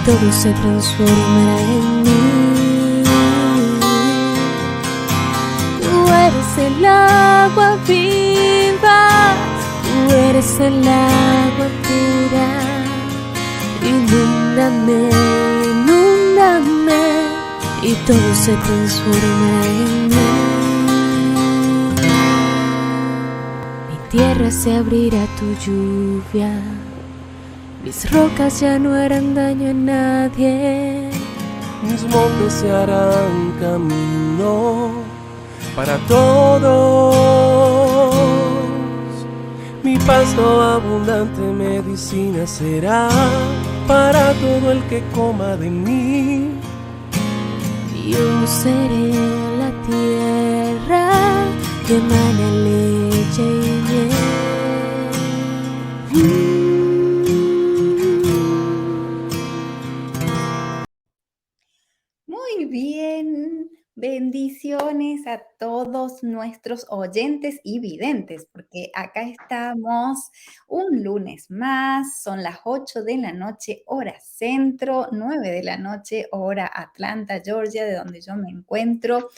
todo se transformará en mí. Tú eres el agua viva, tú eres el agua pura. Inúndame, inúndame, y todo se transformará en mí. Mi tierra se abrirá a tu lluvia, mis rocas ya no harán daño a nadie. Mis montes se harán camino para todos. Mi pasto abundante medicina será para todo el que coma de mí. Yo seré la tierra que emana leche y miel. Muy bien, bendiciones a todos nuestros oyentes y videntes, porque acá estamos un lunes más, son las 8 de la noche, hora centro, 9 de la noche, hora Atlanta, Georgia, de donde yo me encuentro.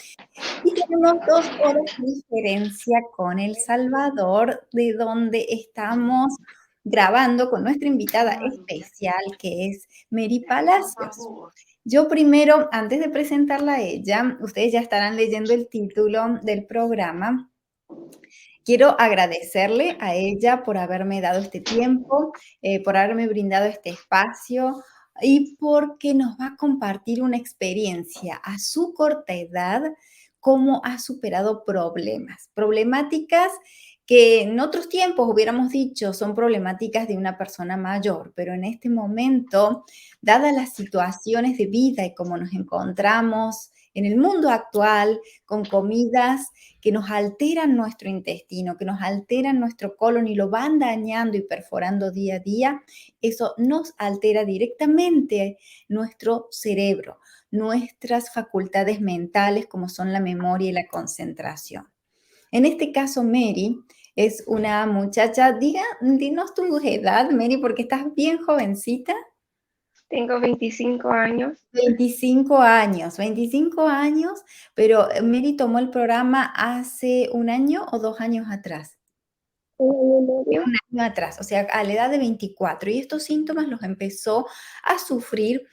Y tenemos 2 horas de diferencia con El Salvador, de donde estamos grabando con nuestra invitada especial, que es Mary Palacios. Yo primero, antes de presentarla a ella, ustedes ya estarán leyendo el título del programa. Quiero agradecerle a ella por haberme dado este tiempo, por haberme brindado este espacio y porque nos va a compartir una experiencia a su corta edad, cómo ha superado problemáticas que en otros tiempos hubiéramos dicho son problemáticas de una persona mayor, pero en este momento, dadas las situaciones de vida y cómo nos encontramos en el mundo actual, con comidas que nos alteran nuestro intestino, que nos alteran nuestro colon y lo van dañando y perforando día a día, eso nos altera directamente nuestro cerebro, nuestras facultades mentales como son la memoria y la concentración. En este caso, Mary es una muchacha, dinos tu edad, Mary, porque estás bien jovencita. Tengo 25 años. 25 años, pero Mary tomó el programa hace 1 año o 2 años atrás. 1 año y medio. 1 año atrás, o sea, a la edad de 24. Y estos síntomas los empezó a sufrir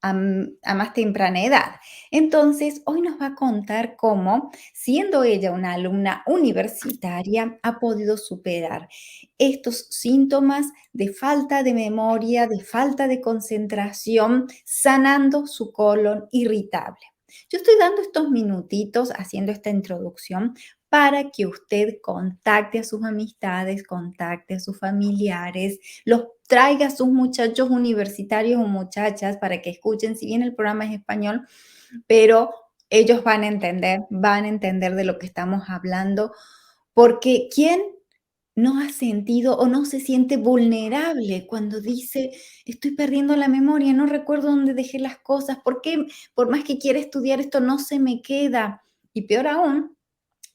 a más temprana edad. Entonces, hoy nos va a contar cómo, siendo ella una alumna universitaria, ha podido superar estos síntomas de falta de memoria, de falta de concentración, sanando su colon irritable. Yo estoy dando estos minutitos haciendo esta introducción para que usted contacte a sus amistades, contacte a sus familiares, los traiga a sus muchachos universitarios o muchachas para que escuchen, si bien el programa es español, pero ellos van a entender de lo que estamos hablando, porque ¿quién no ha sentido o no se siente vulnerable cuando dice, estoy perdiendo la memoria, no recuerdo dónde dejé las cosas, por qué, por más que quiera estudiar esto, no se me queda? Y peor aún,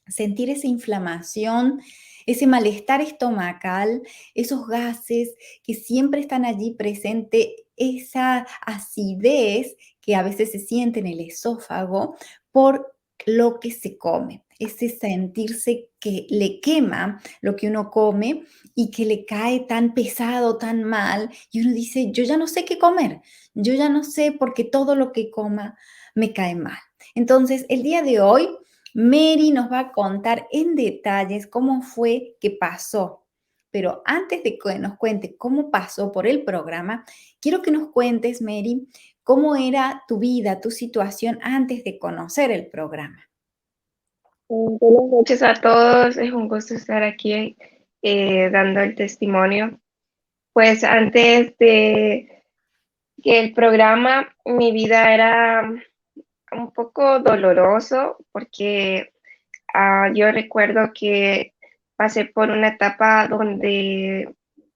sentir esa inflamación, ese malestar estomacal, esos gases que siempre están allí presente, esa acidez que a veces se siente en el esófago por lo que se come, ese sentirse que le quema lo que uno come y que le cae tan pesado, tan mal, y uno dice, yo ya no sé qué comer, yo ya no sé porque todo lo que coma me cae mal. Entonces, el día de hoy Mary nos va a contar en detalles cómo fue que pasó. Pero antes de que nos cuente cómo pasó por el programa, quiero que nos cuentes, Mary, cómo era tu vida, tu situación antes de conocer el programa. Buenas noches a todos, es un gusto estar aquí dando el testimonio. Pues antes de que el programa, mi vida era un poco doloroso porque yo recuerdo que pasé por una etapa donde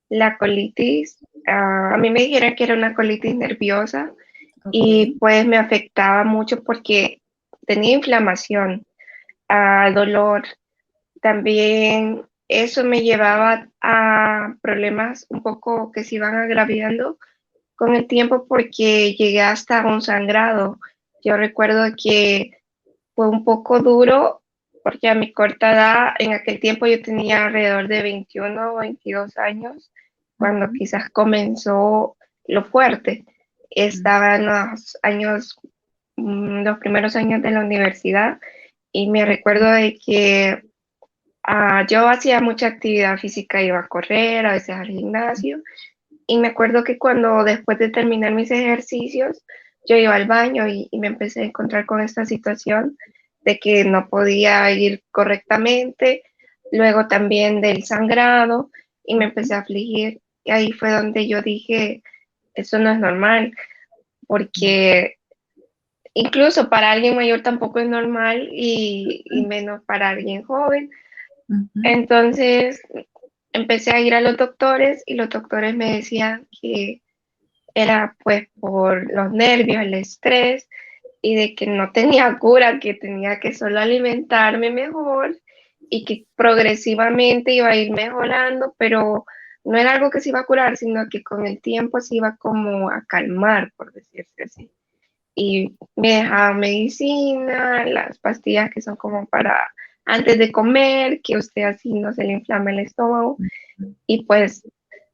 la colitis, a mí me dijeron que era una colitis nerviosa y pues me afectaba mucho porque tenía inflamación, dolor. También eso me llevaba a problemas un poco que se iban agraviando con el tiempo porque llegué hasta un sangrado. Yo recuerdo que fue un poco duro porque a mi corta edad, en aquel tiempo yo tenía alrededor de 21 o 22 años, cuando Ujú, quizás comenzó lo fuerte. ujú, Estaba en los años, los primeros años de la universidad y me recuerdo de que yo hacía mucha actividad física, iba a correr, a veces al gimnasio, y me acuerdo que cuando después de terminar mis ejercicios, yo iba al baño y me empecé a encontrar con esta situación de que no podía ir correctamente, luego también del sangrado, y me empecé a afligir. Y ahí fue donde yo dije, eso no es normal, porque incluso para alguien mayor tampoco es normal y menos para alguien joven. ujú, Entonces empecé a ir a los doctores y los doctores me decían que era pues por los nervios, el estrés y de que no tenía cura, que tenía que solo alimentarme mejor y que progresivamente iba a ir mejorando, pero no era algo que se iba a curar, sino que con el tiempo se iba como a calmar, por decirse así. Y me dejaban medicina, las pastillas que son como para antes de comer, que usted así no se le inflama el estómago. ujú. Y pues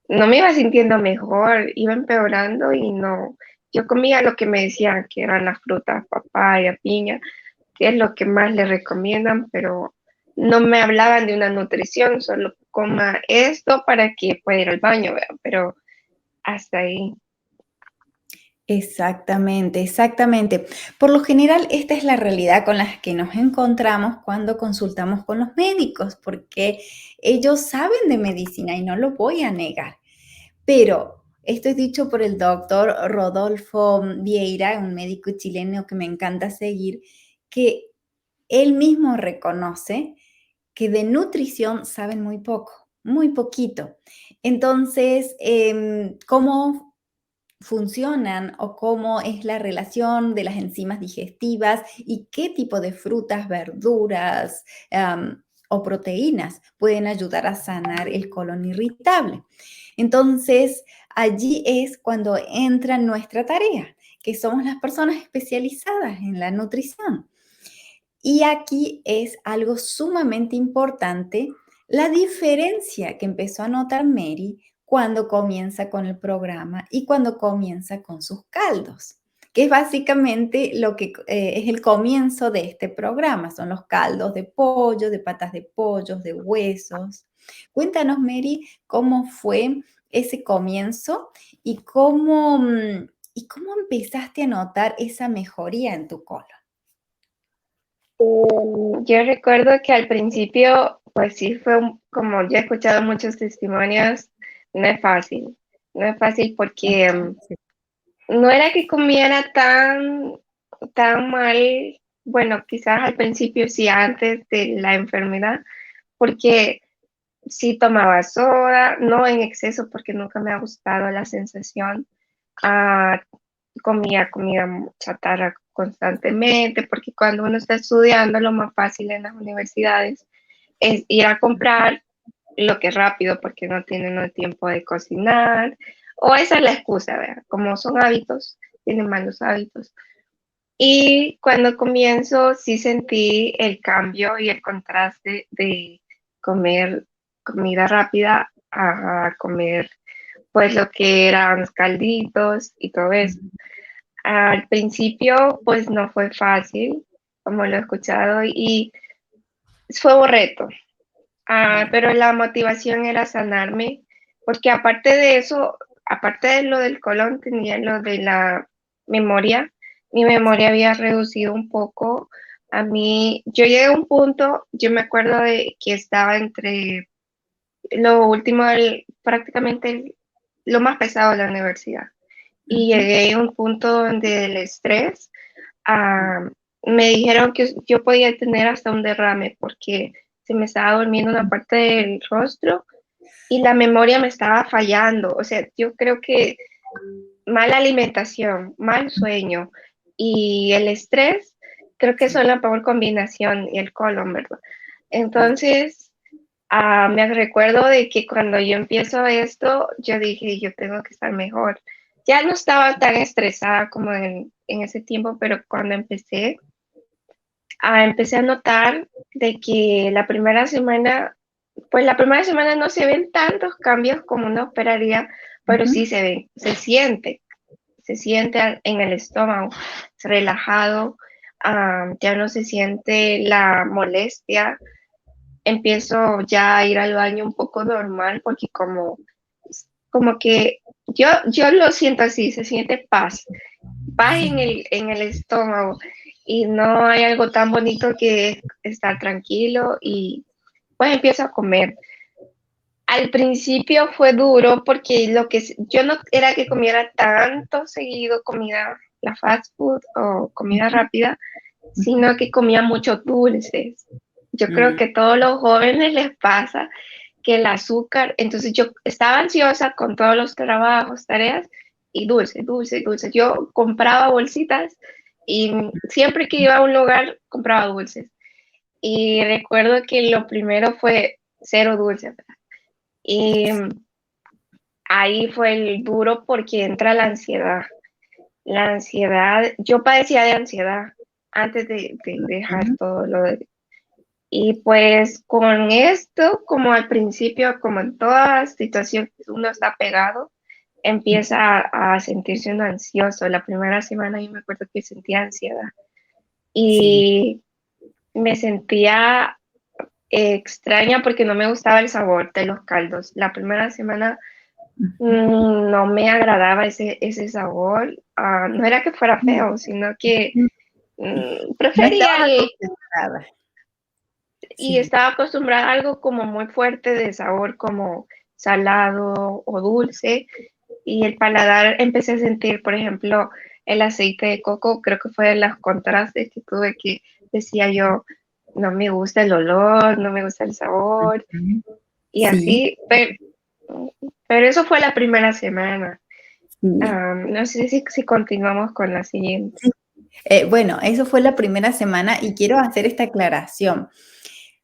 no me iba sintiendo mejor, iba empeorando y no. Yo comía lo que me decían que eran las frutas, papaya, piña, que es lo que más le recomiendan, pero no me hablaban de una nutrición, solo coma esto para que pueda ir al baño, ¿verdad? Pero hasta ahí. Exactamente, exactamente. Por lo general, esta es la realidad con la que nos encontramos cuando consultamos con los médicos, porque ellos saben de medicina y no lo voy a negar. Pero esto es dicho por el doctor Rodolfo Vieira, un médico chileno que me encanta seguir, que él mismo reconoce que de nutrición saben muy poco, muy poquito. Entonces, ¿cómo funcionan o cómo es la relación de las enzimas digestivas y qué tipo de frutas, verduras o proteínas pueden ayudar a sanar el colon irritable? Entonces, allí es cuando entra nuestra tarea, que somos las personas especializadas en la nutrición. Y aquí es algo sumamente importante, la diferencia que empezó a notar Mary cuando comienza con el programa y cuando comienza con sus caldos, que es básicamente lo que es el comienzo de este programa. Son los caldos de pollo, de patas de pollo, de huesos. Cuéntanos, Mary, cómo fue ese comienzo y cómo empezaste a notar esa mejoría en tu colon. Yo recuerdo que al principio, pues sí fue como ya he escuchado muchos testimonios, no es fácil, no es fácil porque no era que comiera tan mal, bueno, quizás al principio sí, antes de la enfermedad, porque sí tomaba soda, no en exceso porque nunca me ha gustado la sensación. Ah, comía comida chatarra constantemente, porque cuando uno está estudiando, lo más fácil en las universidades es ir a comprar lo que es rápido porque no tienen el tiempo de cocinar, o esa es la excusa, ¿verdad? Como son hábitos, tienen malos hábitos. Y cuando comienzo, sí sentí el cambio y el contraste de comer comida rápida a comer pues lo que eran calditos y todo eso. Al principio, pues no fue fácil, como lo he escuchado, y fue un reto. Pero la motivación era sanarme, porque aparte de eso, aparte de lo del colon, tenía lo de la memoria. Mi memoria había reducido un poco. A mí, yo llegué a un punto, yo me acuerdo de que estaba entre lo último, prácticamente lo más pesado de la universidad. Y Ujú. llegué a un punto donde el estrés, ah, me dijeron que yo podía tener hasta un derrame porque se me estaba durmiendo una parte del rostro y la memoria me estaba fallando. O sea, yo creo que mala alimentación, mal sueño y el estrés, creo que Sí. son la peor combinación y el colon, ¿verdad? Entonces, me recuerdo de que cuando yo empiezo esto, yo dije, yo tengo que estar mejor. ya no estaba tan estresada como en ese tiempo, pero cuando empecé a notar de que pues la primera semana no se ven tantos cambios como uno esperaría, pero Ujú. sí se ven, se siente en el estómago, es relajado, ya no se siente la molestia, empiezo ya a ir al baño un poco normal porque como que yo lo siento así, se siente paz en el estómago y no hay algo tan bonito que estar tranquilo y pues empiezo a comer. Al principio fue duro porque yo no era que comiera tanto seguido comida, la fast food o comida rápida, sino que comía muchos dulces. Yo creo Mm. que a todos los jóvenes les pasa que el azúcar, entonces yo estaba ansiosa con todos los trabajos, tareas y dulce, dulce, dulce. Yo compraba bolsitas y siempre que iba a un lugar compraba dulces. Y recuerdo que lo primero fue cero dulce. Y ahí fue el duro porque entra la ansiedad. La ansiedad, yo padecía de ansiedad antes de dejar Ujú. todo lo de... Y pues con esto, como al principio, como en toda situación que uno está pegado, empieza a sentirse uno ansioso. La primera semana yo me acuerdo que sentía ansiedad Sí. y me sentía extraña porque no me gustaba el sabor de los caldos. La primera semana no me agradaba ese sabor. No era que fuera feo, sino que Ujú. No prefería estabas acostumbrada. y Sí. estaba acostumbrada a algo como muy fuerte de sabor, como salado o dulce. Y el paladar empecé a sentir, por ejemplo, el aceite de coco, creo que fue de los contrastes que tuve que decía yo, no me gusta el olor, no me gusta el sabor, Ujú. y Sí. así, pero eso fue la primera semana. Sí. No sé si continuamos con la siguiente. Sí. Bueno, eso fue la primera semana y quiero hacer esta aclaración.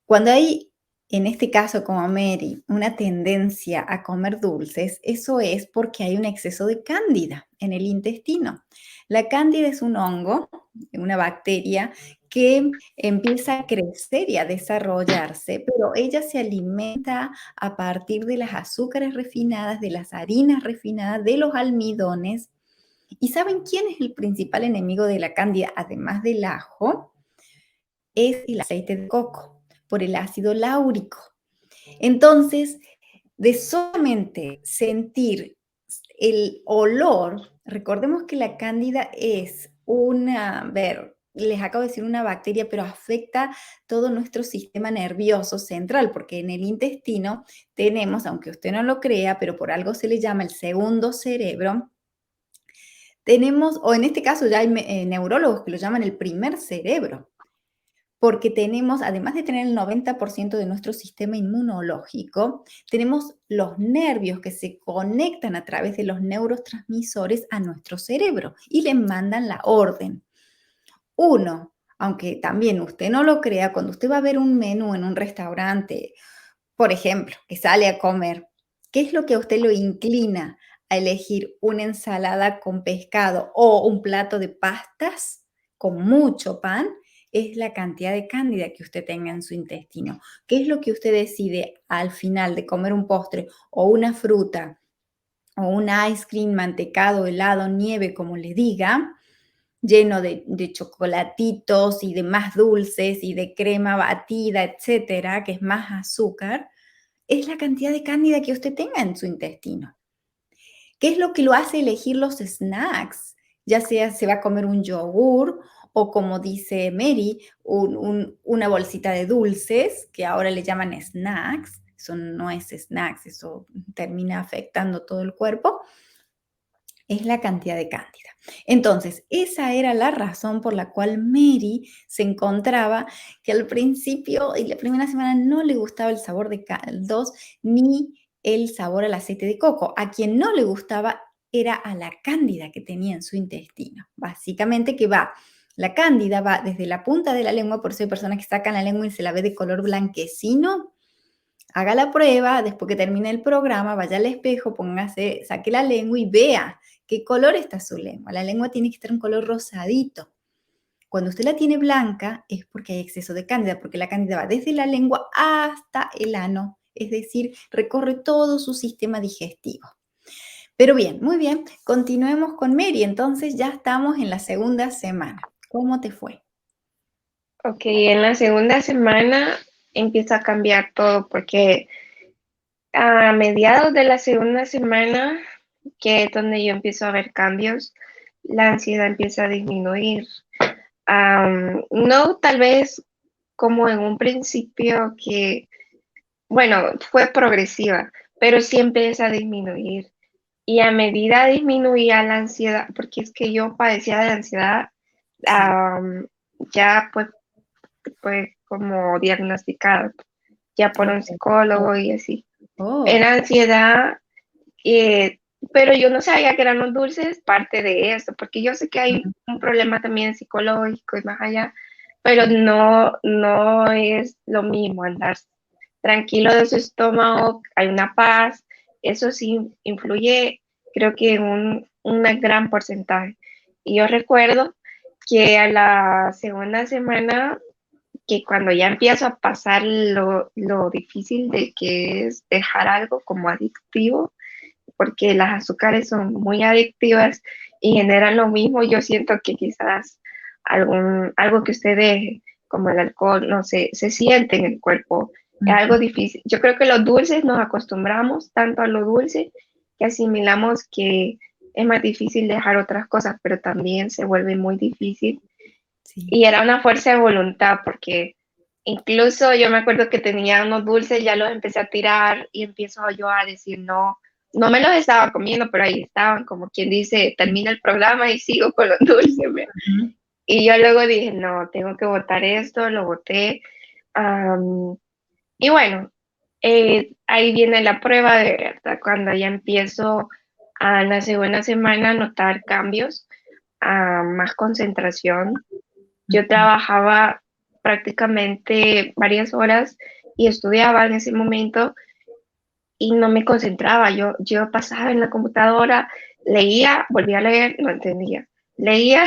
Cuando hay, en este caso como Mary, una tendencia a comer dulces, eso es porque hay un exceso de cándida en el intestino. La cándida es un hongo, una bacteria que empieza a crecer y a desarrollarse, pero ella se alimenta a partir de las azúcares refinadas, de las harinas refinadas, de los almidones. ¿Y saben quién es el principal enemigo de la cándida, además del ajo? Es el aceite de coco, por el ácido láurico. Entonces, de solamente sentir el olor, recordemos que la cándida es les acabo de decir una bacteria, pero afecta todo nuestro sistema nervioso central, porque en el intestino tenemos, aunque usted no lo crea, pero por algo se le llama el segundo cerebro, tenemos, o en este caso ya hay neurólogos que lo llaman el primer cerebro, porque tenemos, además de tener el 90% de nuestro sistema inmunológico, tenemos los nervios que se conectan a través de los neurotransmisores a nuestro cerebro y le mandan la orden. Uno, aunque también usted no lo crea, cuando usted va a ver un menú en un restaurante, por ejemplo, que sale a comer, ¿qué es lo que a usted lo inclina a elegir una ensalada con pescado o un plato de pastas con mucho pan? Es la cantidad de cándida que usted tenga en su intestino. ¿Qué es lo que usted decide al final de comer un postre o una fruta o un ice cream, mantecado, helado, nieve, como le diga, lleno de chocolatitos y de más dulces y de crema batida, etcétera, que es más azúcar? Es la cantidad de cándida que usted tenga en su intestino. ¿Qué es lo que lo hace elegir los snacks? Ya sea se va a comer un yogur o, como dice Mary, una bolsita de dulces, que ahora le llaman snacks. Eso no es snacks, eso termina afectando todo el cuerpo. Es la cantidad de cándida. Entonces, esa era la razón por la cual Mary se encontraba que al principio y la primera semana no le gustaba el sabor de caldos ni el sabor al aceite de coco. A quien no le gustaba era a la cándida que tenía en su intestino. Básicamente que la cándida va desde la punta de la lengua, por eso hay personas que sacan la lengua y se la ve de color blanquecino, Haga la prueba, después que termine el programa, vaya al espejo, póngase, saque la lengua y vea qué color está su lengua. La lengua tiene que estar un color rosadito. Cuando usted la tiene blanca es porque hay exceso de cándida, porque la cándida va desde la lengua hasta el ano, es decir, recorre todo su sistema digestivo. Pero bien, muy bien, continuemos con Mary. Entonces ya estamos en la segunda semana. ¿Cómo te fue? Ok, en la segunda semana empieza a cambiar todo porque a mediados de la segunda semana, que es donde yo empiezo a ver cambios, la ansiedad empieza a disminuir. No tal vez como en un principio que, bueno, fue progresiva, pero sí empieza a disminuir. Y a medida disminuía la ansiedad, porque es que yo padecía de ansiedad, Sí. ya pues fue como diagnosticada ya por un Oh, psicólogo y así. oh. Era ansiedad, eh, pero yo no sabía que eran los dulces parte de eso, porque yo sé que hay un problema también psicológico y más allá, pero no es lo mismo andar tranquilo de su estómago, hay una paz, eso sí influye, creo que en un gran porcentaje. Y yo recuerdo que a la segunda semana, que cuando ya empiezo a pasar lo difícil de que es dejar algo como adictivo, porque las azúcares son muy adictivas y generan lo mismo, yo siento que quizás algo que usted deje, como el alcohol, no sé, se siente en el cuerpo, es algo difícil. Yo creo que los dulces nos acostumbramos tanto a lo dulce que asimilamos que es más difícil dejar otras cosas, pero también se vuelve muy difícil. Sí. Y era una fuerza de voluntad, porque incluso yo me acuerdo que tenía unos dulces, ya los empecé a tirar y empiezo yo a decir, no, no me los estaba comiendo, pero ahí estaban, como quien dice, termina el programa y sigo con los dulces. ¿Ve? Ujú. Y yo luego dije, no, tengo que botar esto, lo boté. Am, y bueno, ahí viene la prueba de verdad, cuando ya empiezo a la segunda semana a notar cambios, a más concentración. Yo Ujú. trabajaba prácticamente varias horas y estudiaba en ese momento y no me concentraba. Yo pasaba en la computadora, leía, volvía a leer, no entendía. Leía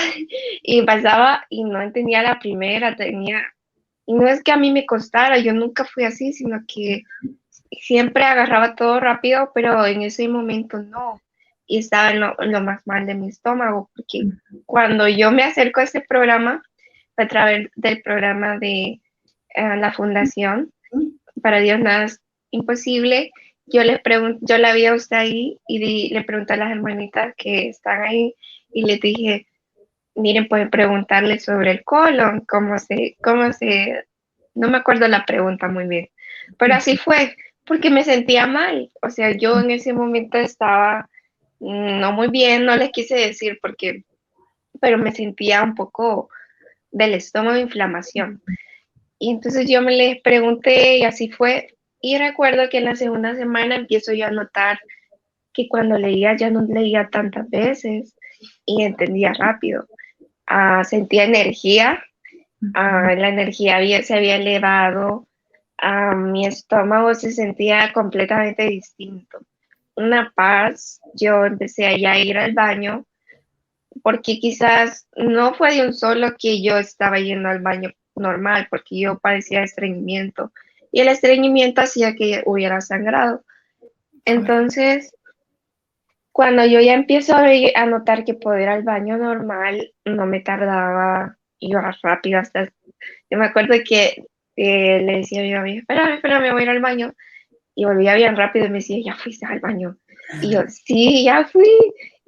y pasaba y no entendía la primera, tenía... Y no es que a mí me costara, yo nunca fui así, sino que siempre agarraba todo rápido, pero en ese momento no. Y estaba en lo más mal de mi estómago, porque cuando yo me acerco a este programa, a través del programa de la Fundación Para Dios Nada es Imposible, yo la vi a usted ahí y le pregunté a las hermanitas que están ahí y les dije, miren, pueden preguntarle sobre el colon, no me acuerdo la pregunta muy bien, pero así fue, porque me sentía mal, o sea, yo en ese momento estaba no muy bien, no les quise decir pero me sentía un poco del estómago de inflamación. Y entonces yo me les pregunté y así fue. Y recuerdo que en la segunda semana empiezo yo a notar que cuando leía ya no leía tantas veces y entendía rápido. Sentía energía, la energía se había elevado, mi estómago se sentía completamente distinto. Una paz, yo empecé a ya ir al baño porque quizás no fue de un solo que yo estaba yendo al baño normal, porque yo padecía de estreñimiento y el estreñimiento hacía que hubiera sangrado. Entonces, cuando yo ya empiezo a notar que puedo ir al baño normal, no me tardaba, iba rápido hasta... Yo me acuerdo que le decía a mi mamá, espérame, espérame, voy a ir al baño. Y volvía bien rápido y me decía, ¿ya fuiste al baño? Y yo, sí, ya fui.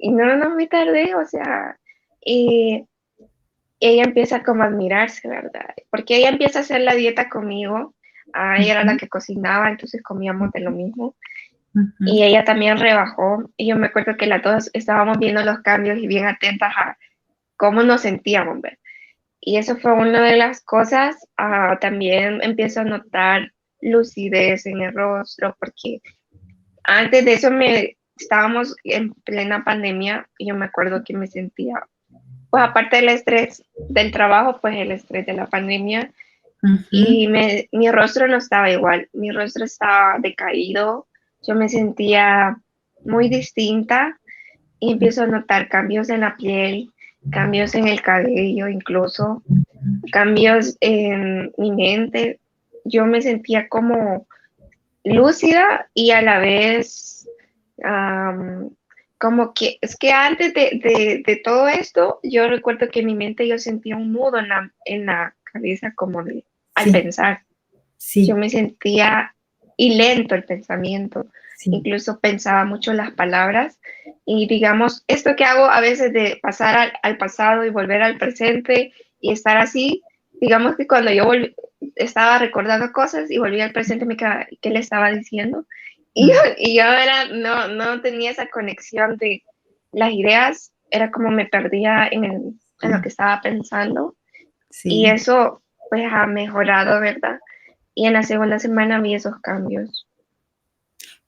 Y no me tardé, o sea, y ella empieza como a admirarse, ¿verdad? Porque ella empieza a hacer la dieta conmigo. Ella era la que cocinaba, entonces comíamos de lo mismo. Y ella también rebajó. Y yo me acuerdo que las dos estábamos viendo los cambios y bien atentas a cómo nos sentíamos, ¿verdad? Y eso fue una de las cosas. También empiezo a notar lucidez en el rostro, porque antes de eso estábamos en plena pandemia y yo me acuerdo que me sentía, pues aparte del estrés del trabajo, pues el estrés de la pandemia, Ujú. y mi rostro no estaba igual, mi rostro estaba decaído, yo me sentía muy distinta y empiezo a notar cambios en la piel, cambios en el cabello incluso, cambios en mi mente. Yo me sentía como lúcida y a la vez como que es que antes de todo esto, yo recuerdo que en mi mente yo sentía un nudo en la cabeza como de al Sí, pensar. Yo sí, me sentía y lento el pensamiento, sí. incluso pensaba mucho las palabras y digamos, esto que hago a veces de pasar al pasado y volver al presente y estar así, digamos que cuando estaba recordando cosas y volví al presente me quedaba, ¿qué le estaba diciendo? Mm, Y yo era, no tenía esa conexión de las ideas, era como me perdía en lo que estaba pensando y sí. eso pues ha mejorado, ¿verdad? Y en la segunda semana vi esos cambios.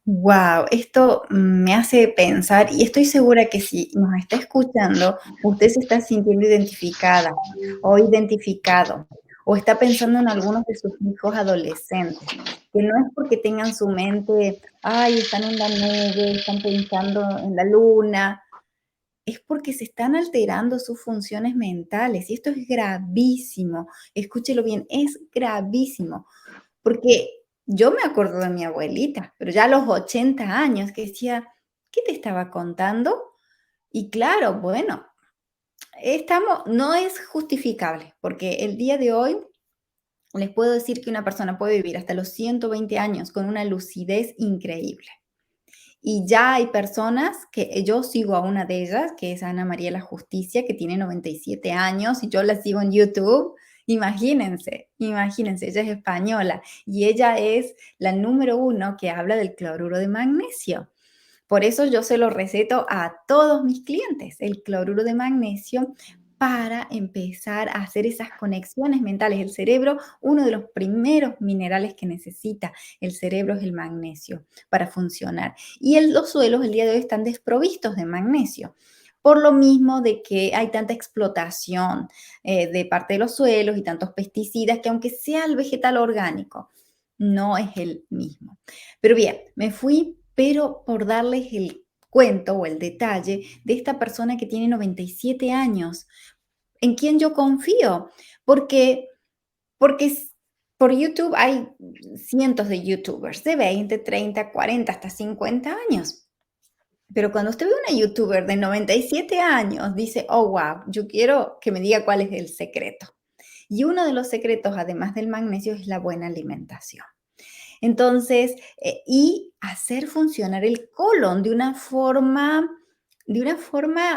Wow, esto me hace pensar, y estoy segura que si nos está escuchando, usted se está sintiendo identificada o identificado, o está pensando en algunos de sus hijos adolescentes, que no es porque tengan su mente, ay, están en la nube, están pensando en la luna, es porque se están alterando sus funciones mentales, y esto es gravísimo. Escúchelo bien, es gravísimo. Porque yo me acuerdo de mi abuelita, pero ya a los 80 años, que decía, ¿qué te estaba contando? Y claro, bueno, no es justificable, porque el día de hoy les puedo decir que una persona puede vivir hasta los 120 años con una lucidez increíble. Y ya hay personas que yo sigo a una de ellas, que es Ana María La Justicia, que tiene 97 años y yo la sigo en YouTube. Imagínense, imagínense, ella es española y ella es la número uno que habla del cloruro de magnesio. Por eso yo se lo receto a todos mis clientes, el cloruro de magnesio, para empezar a hacer esas conexiones mentales. El cerebro, uno de los primeros minerales que necesita el cerebro es el magnesio para funcionar. Y los suelos el día de hoy están desprovistos de magnesio. Por lo mismo de que hay tanta explotación de parte de los suelos y tantos pesticidas que aunque sea el vegetal orgánico, no es el mismo. Pero bien, me fui, pero por darles el cuento o el detalle de esta persona que tiene 97 años, en quien yo confío, porque, porque por YouTube hay cientos de YouTubers de 20, 30, 40, hasta 50 años. Pero cuando usted ve una YouTuber de 97 años, dice, oh, wow, yo quiero que me diga cuál es el secreto. Y uno de los secretos, además del magnesio, es la buena alimentación. Entonces, y hacer funcionar el colon de una forma,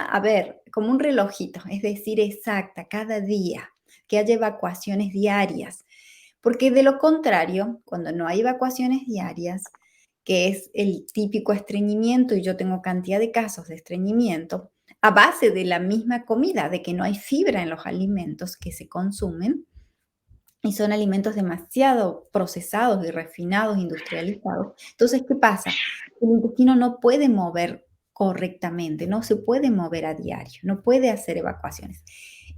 a ver, como un relojito, es decir, exacta, cada día, que haya evacuaciones diarias. Porque de lo contrario, cuando no hay evacuaciones diarias, que es el típico estreñimiento, y yo tengo cantidad de casos de estreñimiento, a base de la misma comida, de que no hay fibra en los alimentos que se consumen, y son alimentos demasiado procesados y refinados, industrializados. Entonces, ¿qué pasa? El intestino no puede mover correctamente, no se puede mover a diario, no puede hacer evacuaciones.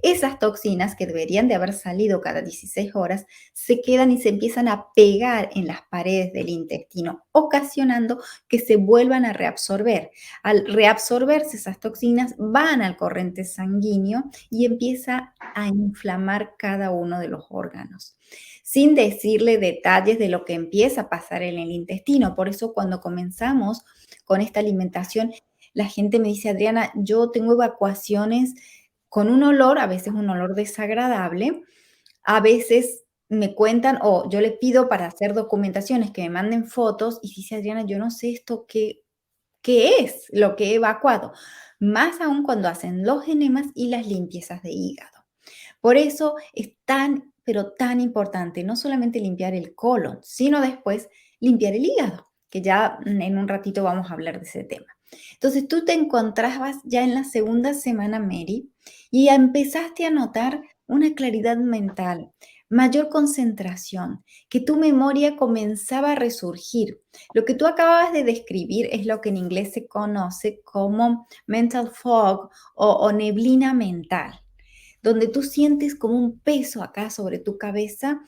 Esas toxinas que deberían de haber salido cada 16 horas se quedan y se empiezan a pegar en las paredes del intestino, ocasionando que se vuelvan a reabsorber. Al reabsorberse esas toxinas van al corriente sanguíneo y empieza a inflamar cada uno de los órganos, sin decirle detalles de lo que empieza a pasar en el intestino. Por eso cuando comenzamos con esta alimentación, la gente me dice, Adriana, yo tengo evacuaciones con un olor, a veces un olor desagradable, a veces me cuentan o yo le pido para hacer documentaciones que me manden fotos y dice, Adriana, yo no sé esto qué es lo que he evacuado, más aún cuando hacen los enemas y las limpiezas de hígado. Por eso es tan, pero tan importante no solamente limpiar el colon, sino después limpiar el hígado, que ya en un ratito vamos a hablar de ese tema. Entonces tú te encontrabas ya en la segunda semana, Mary, y ya empezaste a notar una claridad mental, mayor concentración, que tu memoria comenzaba a resurgir. Lo que tú acababas de describir es lo que en inglés se conoce como mental fog o neblina mental. donde tú sientes como un peso acá sobre tu cabeza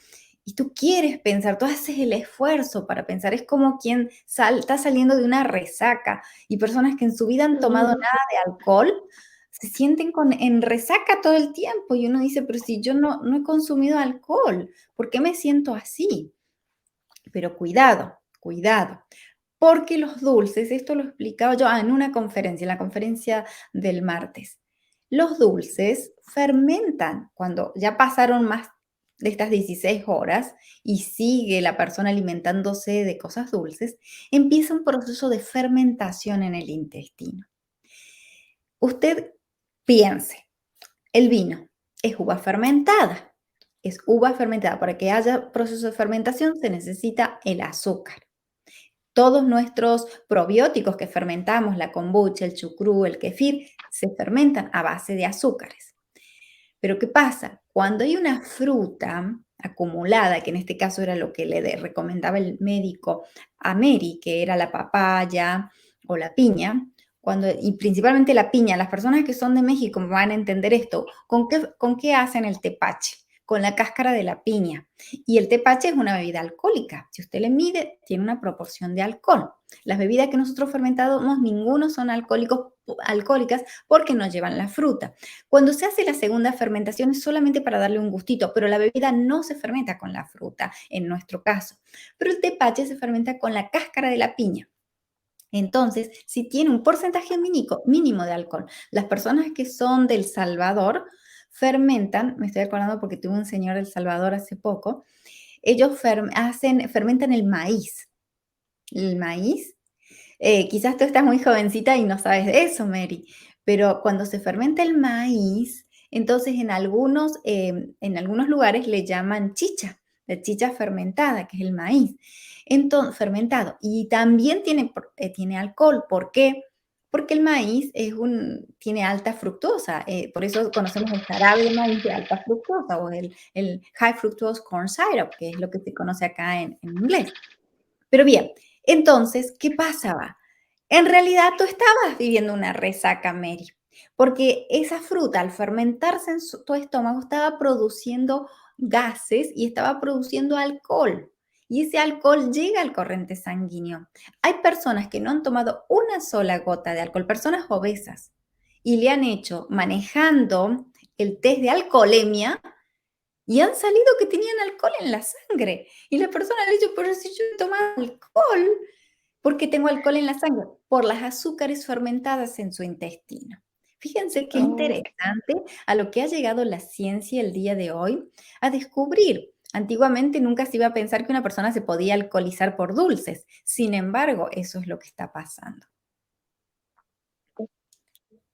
y tú quieres pensar, tú haces el esfuerzo para pensar. Es como quien está saliendo de una resaca y personas que en su vida han tomado Ujú. nada de alcohol se sienten en resaca todo el tiempo y uno dice, pero si yo no he consumido alcohol, ¿por qué me siento así? Pero cuidado, cuidado, porque los dulces, esto lo explicaba yo en una conferencia, en la conferencia del martes, los dulces fermentan cuando ya pasaron más de estas 16 horas y sigue la persona alimentándose de cosas dulces, empieza un proceso de fermentación en el intestino. Usted piense, el vino es uva fermentada. Es uva fermentada. Para que haya proceso de fermentación se necesita el azúcar. Todos nuestros probióticos que fermentamos, la kombucha, el chucrú, el kefir, se fermentan a base de azúcares. Pero ¿qué pasa? Cuando hay una fruta acumulada, que en este caso era lo que le recomendaba el médico a Mary, que era la papaya o la piña, y principalmente la piña, las personas que son de México van a entender esto. ¿Con qué hacen el tepache? Con la cáscara de la piña. Y el tepache es una bebida alcohólica. Si usted le mide, tiene una proporción de alcohol. Las bebidas que nosotros fermentamos, ninguno son alcohólicas porque no llevan la fruta. Cuando se hace la segunda fermentación es solamente para darle un gustito, pero la bebida no se fermenta con la fruta, en nuestro caso. Pero el tepache se fermenta con la cáscara de la piña. Entonces, si tiene un porcentaje mínimo de alcohol, las personas que son del Salvador fermentan, me estoy acordando porque tuve un señor del Salvador hace poco, ellos fermentan el maíz. El maíz, quizás tú estás muy jovencita y no sabes de eso, Mary, pero cuando se fermenta el maíz, entonces en algunos lugares le llaman chicha, la chicha fermentada, que es el maíz. Entonces, fermentado. Y también tiene alcohol. ¿Por qué? Porque el maíz tiene alta fructosa. Por eso conocemos el jarabe de maíz de alta fructosa o el high fructose corn syrup, que es lo que se conoce acá en inglés. Pero bien, entonces, ¿qué pasaba? En realidad tú estabas viviendo una resaca, Mary, porque esa fruta al fermentarse en tu estómago estaba produciendo gases y estaba produciendo alcohol. Y ese alcohol llega al corriente sanguíneo. Hay personas que no han tomado una sola gota de alcohol, personas obesas, y le han hecho manejando el test de alcoholemia y han salido que tenían alcohol en la sangre. Y la persona le dice, pero si yo he tomado alcohol, ¿por qué tengo alcohol en la sangre? Por las azúcares fermentadas en su intestino. Fíjense qué Oh, interesante a lo que ha llegado la ciencia el día de hoy a descubrir. Antiguamente nunca se iba a pensar que una persona se podía alcoholizar por dulces. Sin embargo, eso es lo que está pasando.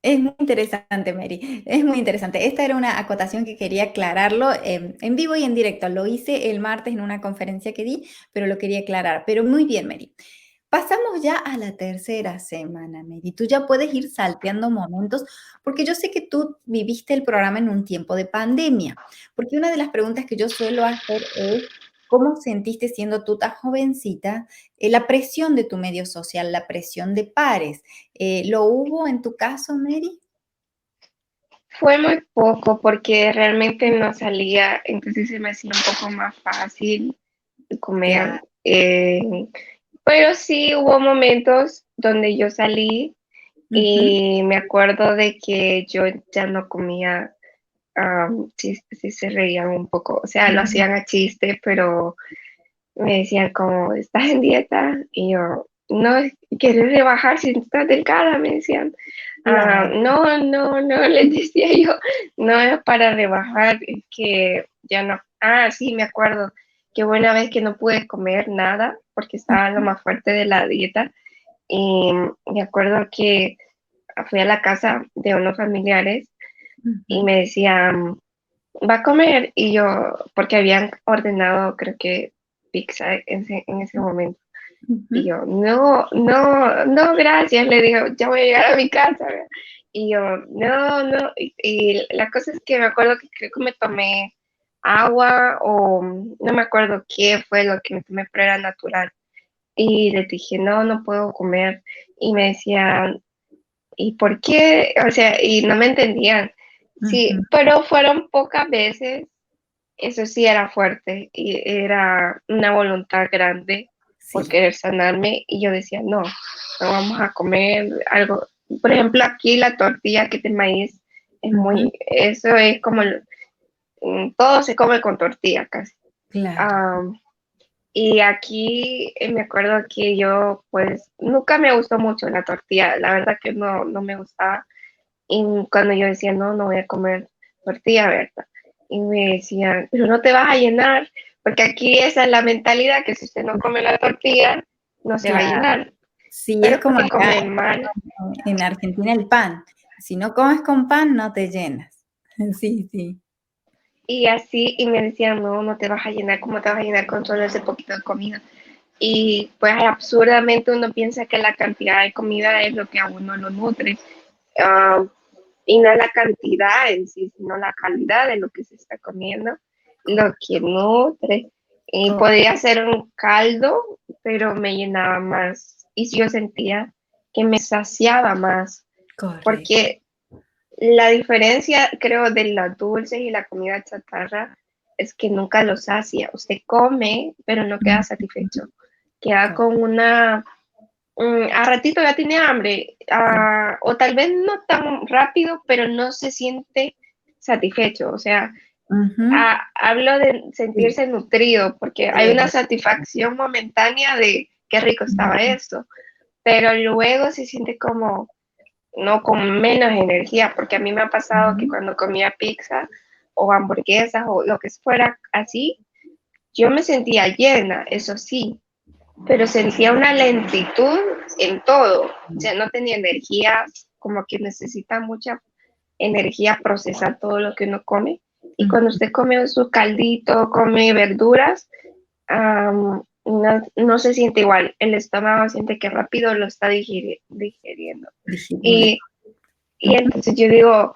Es muy interesante, Mary. Es muy interesante. Esta era una acotación que quería aclararlo en vivo y en directo. Lo hice el martes en una conferencia que di, pero lo quería aclarar. Pero muy bien, Mary. Pasamos ya a la tercera semana, Mary. Tú ya puedes ir salteando momentos, porque yo sé que tú viviste el programa en un tiempo de pandemia. Porque una de las preguntas que yo suelo hacer es, ¿cómo sentiste siendo tú tan jovencita la presión de tu medio social, la presión de pares? ¿Lo hubo en tu caso, Mary? fue muy poco porque realmente no salía, entonces se me hacía un poco más fácil comer. Claro. Pero sí hubo momentos donde yo salí Ujú. y me acuerdo de que yo ya no comía, sí, sí se reían un poco, o sea, lo Ujú. hacían a chiste, pero me decían como, ¿estás en dieta? Y yo, no, ¿quieres rebajar si estás delgada? Me decían. Claro. No, no, no, les decía yo, no es para rebajar, es que ya no. Sí, me acuerdo que buena vez que no pude comer nada porque estaba lo Ujú. más fuerte de la dieta. Y me acuerdo que fui a la casa de unos familiares y Ujú. me decían, ¿va a comer? Y yo, porque habían ordenado, creo que pizza en ese momento. Y Ujú. yo, no, no, no, gracias, le digo, ya voy a llegar a mi casa, ¿verdad? Y yo, no, no, y la cosa es que me acuerdo que creo que me tomé agua o no me acuerdo qué fue lo que me tomé, pero era natural. Y les dije, no, no puedo comer. Y me decían, ¿y por qué? O sea, y no me entendían. Sí, pero fueron pocas veces. Eso sí era fuerte y era una voluntad grande por Sí. querer sanarme y yo decía, no, no vamos a comer algo. Por ejemplo, aquí la tortilla que es de maíz es Ujú, eso es como, todo se come con tortilla casi. claro. Am, y aquí me acuerdo que yo pues nunca me gustó mucho la tortilla, la verdad que no me gustaba. Y cuando yo decía, no, no voy a comer tortilla, ¿verdad? Y me decían, pero no te vas a llenar, porque aquí esa es la mentalidad, que si usted no come la tortilla, no se va a Claro. llenar, Sí, es pero como porque acá come mal. en Argentina el pan. Si no comes con pan, no te llenas. Sí, sí. Y así, y me decían, no, no te vas a llenar, ¿cómo te vas a llenar con solo ese poquito de comida? Y pues absurdamente uno piensa que la cantidad de comida es lo que a uno lo nutre. Ah, y no la cantidad en sí, sino la calidad de lo que se está comiendo, lo que nutre. Y Co- podría ser un caldo, pero me llenaba más. Y yo sentía que me saciaba más, Correcto. porque la diferencia, creo, de las dulces y la comida chatarra es que nunca lo sacia. Usted come, pero no queda satisfecho. Queda Co- con una a ratito ya tiene hambre, Sí. o tal vez no tan rápido, pero no se siente satisfecho. O sea, Ujú, hablo de sí. sentirse nutrido, porque hay una satisfacción momentánea de qué rico estaba Ujú, esto, pero luego se siente como, no, con menos energía, porque a mí me ha pasado que ujú. cuando comía pizza o hamburguesas o lo que fuera así, yo me sentía llena, eso sí, pero sentía una lentitud en todo, o sea, no tenía energía, como que necesita mucha energía procesar todo lo que uno come. Y cuando Ujú. usted come su caldito, come verduras, no se siente igual, el estómago siente que rápido lo está digiriendo. Digerible. Y, y entonces yo digo,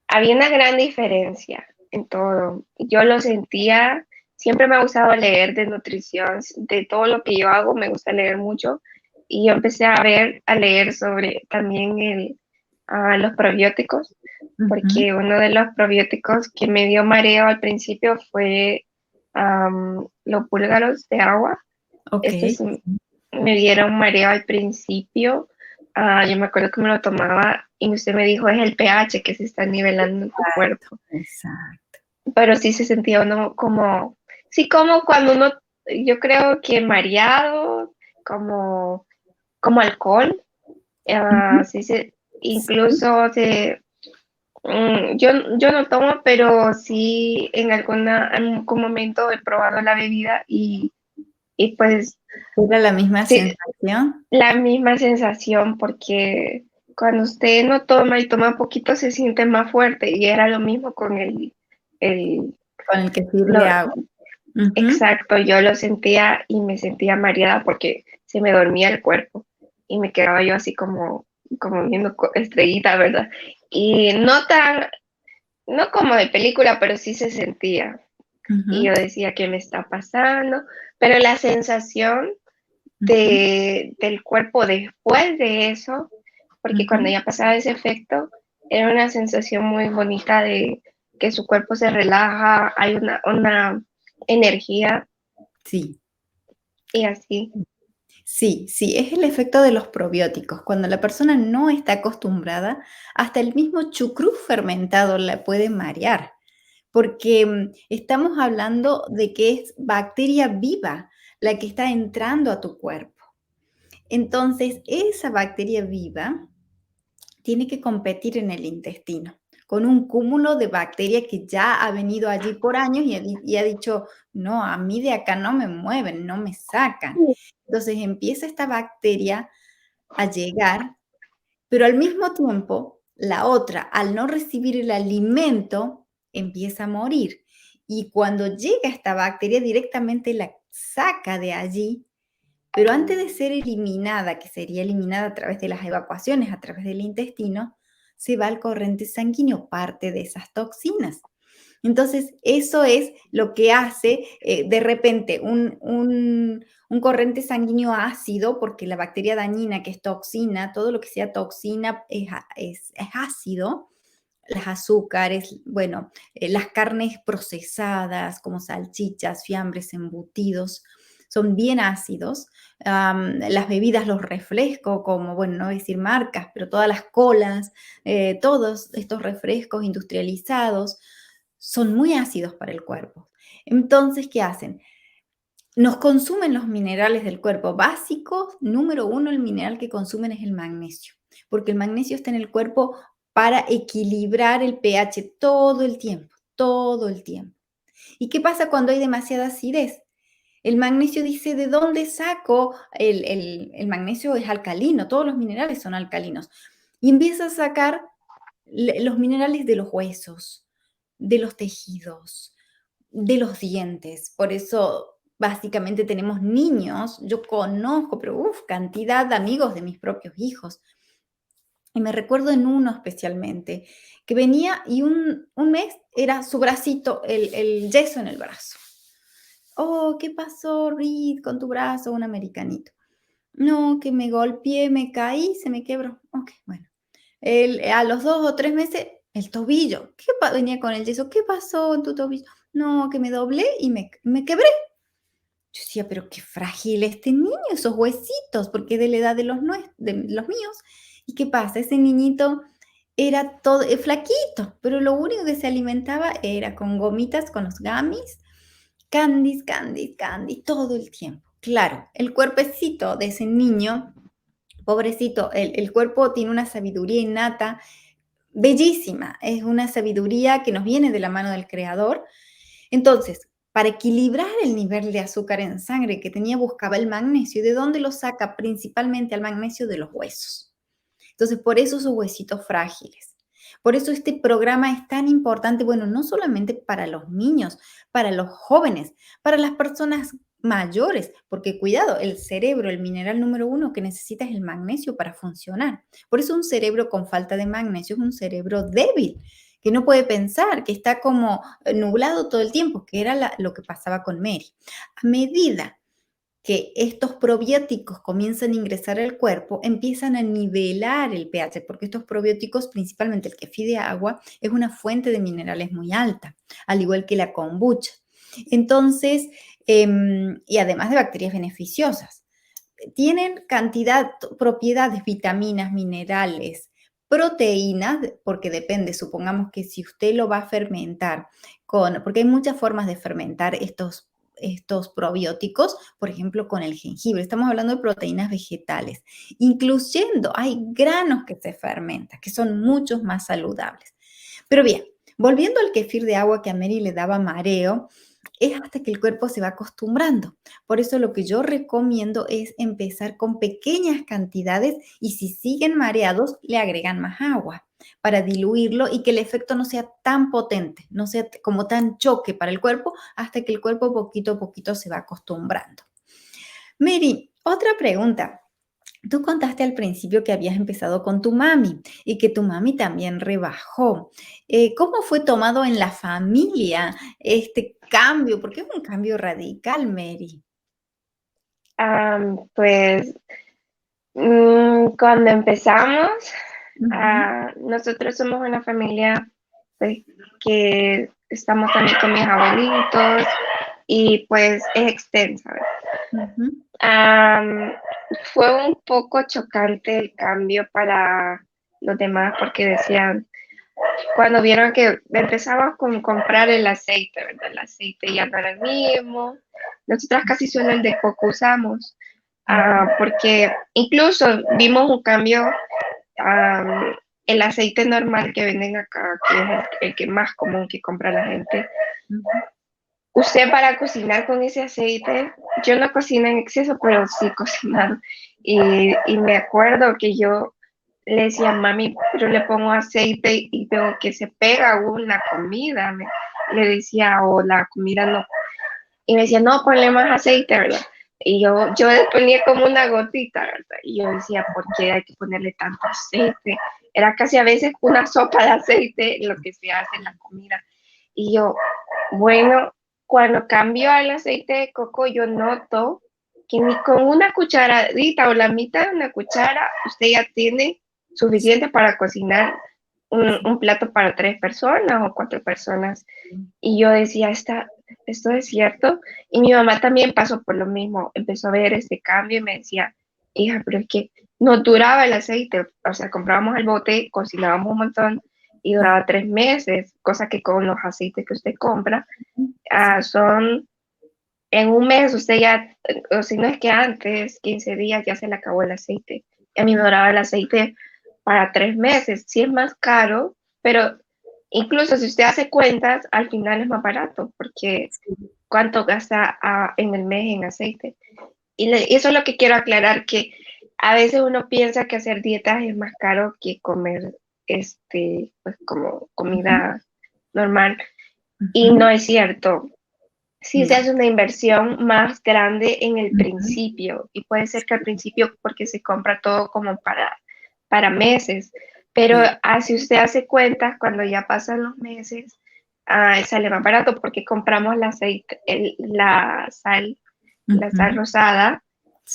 había una gran diferencia en todo. Yo lo sentía, siempre me ha gustado leer de nutrición, de todo lo que yo hago, me gusta leer mucho. Y yo empecé a leer sobre también los probióticos, Ujú. porque uno de los probióticos que me dio mareo al principio fue los búlgaros de agua. Ok. Estos me dieron mareo al principio. Yo me acuerdo que me lo tomaba y usted me dijo es el pH que se está nivelando en tu cuerpo. Exacto. Pero sí se sentía uno como, sí, como cuando uno, yo creo que mareado, como, como alcohol. Ujú. Sí se, Sí. incluso yo no tomo, pero sí en algún momento he probado la bebida y pues Era la misma sí, sensación. la misma sensación porque cuando usted no toma y toma poquito se siente más fuerte y era lo mismo con el Con el que sirve lo, agua. Ujú. exacto, yo lo sentía y me sentía mareada porque se me dormía el cuerpo y me quedaba yo así como viendo estrellita, ¿verdad? Y no como de película, pero sí se sentía. Y yo Ujú. decía, ¿qué me está pasando? Pero la sensación Ujú. del cuerpo después de eso, porque cuando Ujú. ya pasaba ese efecto, era una sensación muy bonita de que su cuerpo se relaja, hay una energía Sí. y así. Sí, sí, es el efecto de los probióticos. Cuando la persona no está acostumbrada, hasta el mismo chucrut fermentado la puede marear, porque estamos hablando de que es bacteria viva la que está entrando a tu cuerpo. Entonces, esa bacteria viva tiene que competir en el intestino con un cúmulo de bacterias que ya ha venido allí por años y ha dicho, no, a mí de acá no me mueven, no me sacan. Entonces empieza esta bacteria a llegar, pero al mismo tiempo la otra, al no recibir el alimento, empieza a morir. Y cuando llega esta bacteria, directamente la saca de allí, pero antes de ser eliminada, que sería eliminada a través de las evacuaciones, a través del intestino, se va al corriente sanguíneo parte de esas toxinas. Entonces, eso es lo que hace de repente un corriente sanguíneo ácido, porque la bacteria dañina, que es toxina, todo lo que sea toxina es ácido, las azúcares, bueno, las carnes procesadas como salchichas, fiambres, embutidos, son bien ácidos. Las bebidas, los refrescos, como, bueno, no voy a decir marcas, pero todas las colas, todos estos refrescos industrializados son muy ácidos para el cuerpo. Entonces, ¿qué hacen? Nos consumen los minerales del cuerpo básicos. Número uno, el mineral que consumen es el magnesio, porque el magnesio está en el cuerpo para equilibrar el pH todo el tiempo, todo el tiempo. ¿Y qué pasa cuando hay demasiada acidez? El magnesio dice, ¿de dónde saco? El magnesio es alcalino, todos los minerales son alcalinos. Y empieza a sacar los minerales de los huesos, de los tejidos, de los dientes. Por eso básicamente tenemos niños, yo conozco, pero cantidad de amigos de mis propios hijos. Y me recuerdo en uno especialmente, que venía y un mes era su bracito, el yeso en el brazo. Oh, ¿qué pasó, Reed, con tu brazo? Un americanito. No, que me golpeé, me caí, se me quebró. Ok, bueno. A los 2 o 3 meses, el tobillo. Venía con el yeso. ¿Qué pasó en tu tobillo? No, que me doblé y me quebré. Yo decía, pero qué frágil este niño, esos huesitos, porque es de la edad de los míos. ¿Y qué pasa? Ese niñito era todo flaquito, pero lo único que se alimentaba era con gomitas, con los gummies, candies, candies, candies, todo el tiempo. Claro, el cuerpecito de ese niño, pobrecito, el cuerpo tiene una sabiduría innata bellísima, es una sabiduría que nos viene de la mano del Creador. Entonces, para equilibrar el nivel de azúcar en sangre que tenía, buscaba el magnesio. ¿Y de dónde lo saca? Principalmente el magnesio de los huesos. Entonces, por eso sus huesitos frágiles. Por eso este programa es tan importante, bueno, no solamente para los niños, para los jóvenes, para las personas mayores, porque cuidado, el cerebro, el mineral número uno que necesita es el magnesio para funcionar. Por eso un cerebro con falta de magnesio es un cerebro débil, que no puede pensar, que está como nublado todo el tiempo, que era lo que pasaba con Mary. A medida que estos probióticos comienzan a ingresar al cuerpo, empiezan a nivelar el pH, porque estos probióticos, principalmente el kefir de agua, es una fuente de minerales muy alta, al igual que la kombucha. Entonces, y además de bacterias beneficiosas, tienen propiedades, vitaminas, minerales, proteínas, porque depende, supongamos que si usted lo va a fermentar porque hay muchas formas de fermentar estos probióticos, por ejemplo, con el jengibre. Estamos hablando de proteínas vegetales, incluyendo, hay granos que se fermentan, que son muchos más saludables. Pero bien, volviendo al kefir de agua que a Mary le daba mareo, es hasta que el cuerpo se va acostumbrando. Por eso lo que yo recomiendo es empezar con pequeñas cantidades y si siguen mareados, le agregan más agua para diluirlo y que el efecto no sea tan potente, no sea como tan choque para el cuerpo, hasta que el cuerpo poquito a poquito se va acostumbrando. Mary, otra pregunta. Tú contaste al principio que habías empezado con tu mami y que tu mami también rebajó. ¿Cómo fue tomado en la familia este cambio? Porque es un cambio radical, Mary. Pues cuando empezamos, nosotros somos una familia pues, que estamos también con mis abuelitos y pues es extensa. Fue un poco chocante el cambio para los demás porque decían, cuando vieron que empezaba con comprar el aceite, ¿verdad? El aceite ya no era el mismo. Nosotras casi solo el de coco usamos, porque incluso vimos un cambio, el aceite normal que venden acá, que es el que más común que compra la gente. Usted para cocinar con ese aceite, yo no cocino en exceso, pero sí cocinar. Y me acuerdo que yo le decía, mami, pero le pongo aceite y veo que se pega una comida. Le decía, o la comida no. Y me decía, no, ponle más aceite, ¿verdad? Y yo le ponía como una gotita, ¿verdad? Y yo decía, ¿por qué hay que ponerle tanto aceite? Era casi a veces una sopa de aceite lo que se hace en la comida. Y yo, bueno, cuando cambio al aceite de coco, yo noto que ni con una cucharadita o la mitad de una cuchara, usted ya tiene suficiente para cocinar un plato para 3 personas o 4 personas. Y yo decía, esto es cierto. Y mi mamá también pasó por lo mismo, empezó a ver este cambio y me decía, hija, pero es que no duraba el aceite, o sea, comprábamos el bote, cocinábamos un montón y duraba 3 meses, cosa que con los aceites que usted compra, son en un mes usted ya, o si no es que antes, 15 días ya se le acabó el aceite. Y a mí me duraba el aceite para 3 meses. Sí es más caro, pero incluso si usted hace cuentas, al final es más barato, porque ¿cuánto gasta en el mes en aceite? Y eso es lo que quiero aclarar, que a veces uno piensa que hacer dietas es más caro que comer, pues como comida normal, y no es cierto. Sí se hace una inversión más grande en el principio y puede ser que al principio porque se compra todo como para meses, pero si usted hace cuentas, cuando ya pasan los meses, sale más barato porque compramos la aceite, la sal rosada,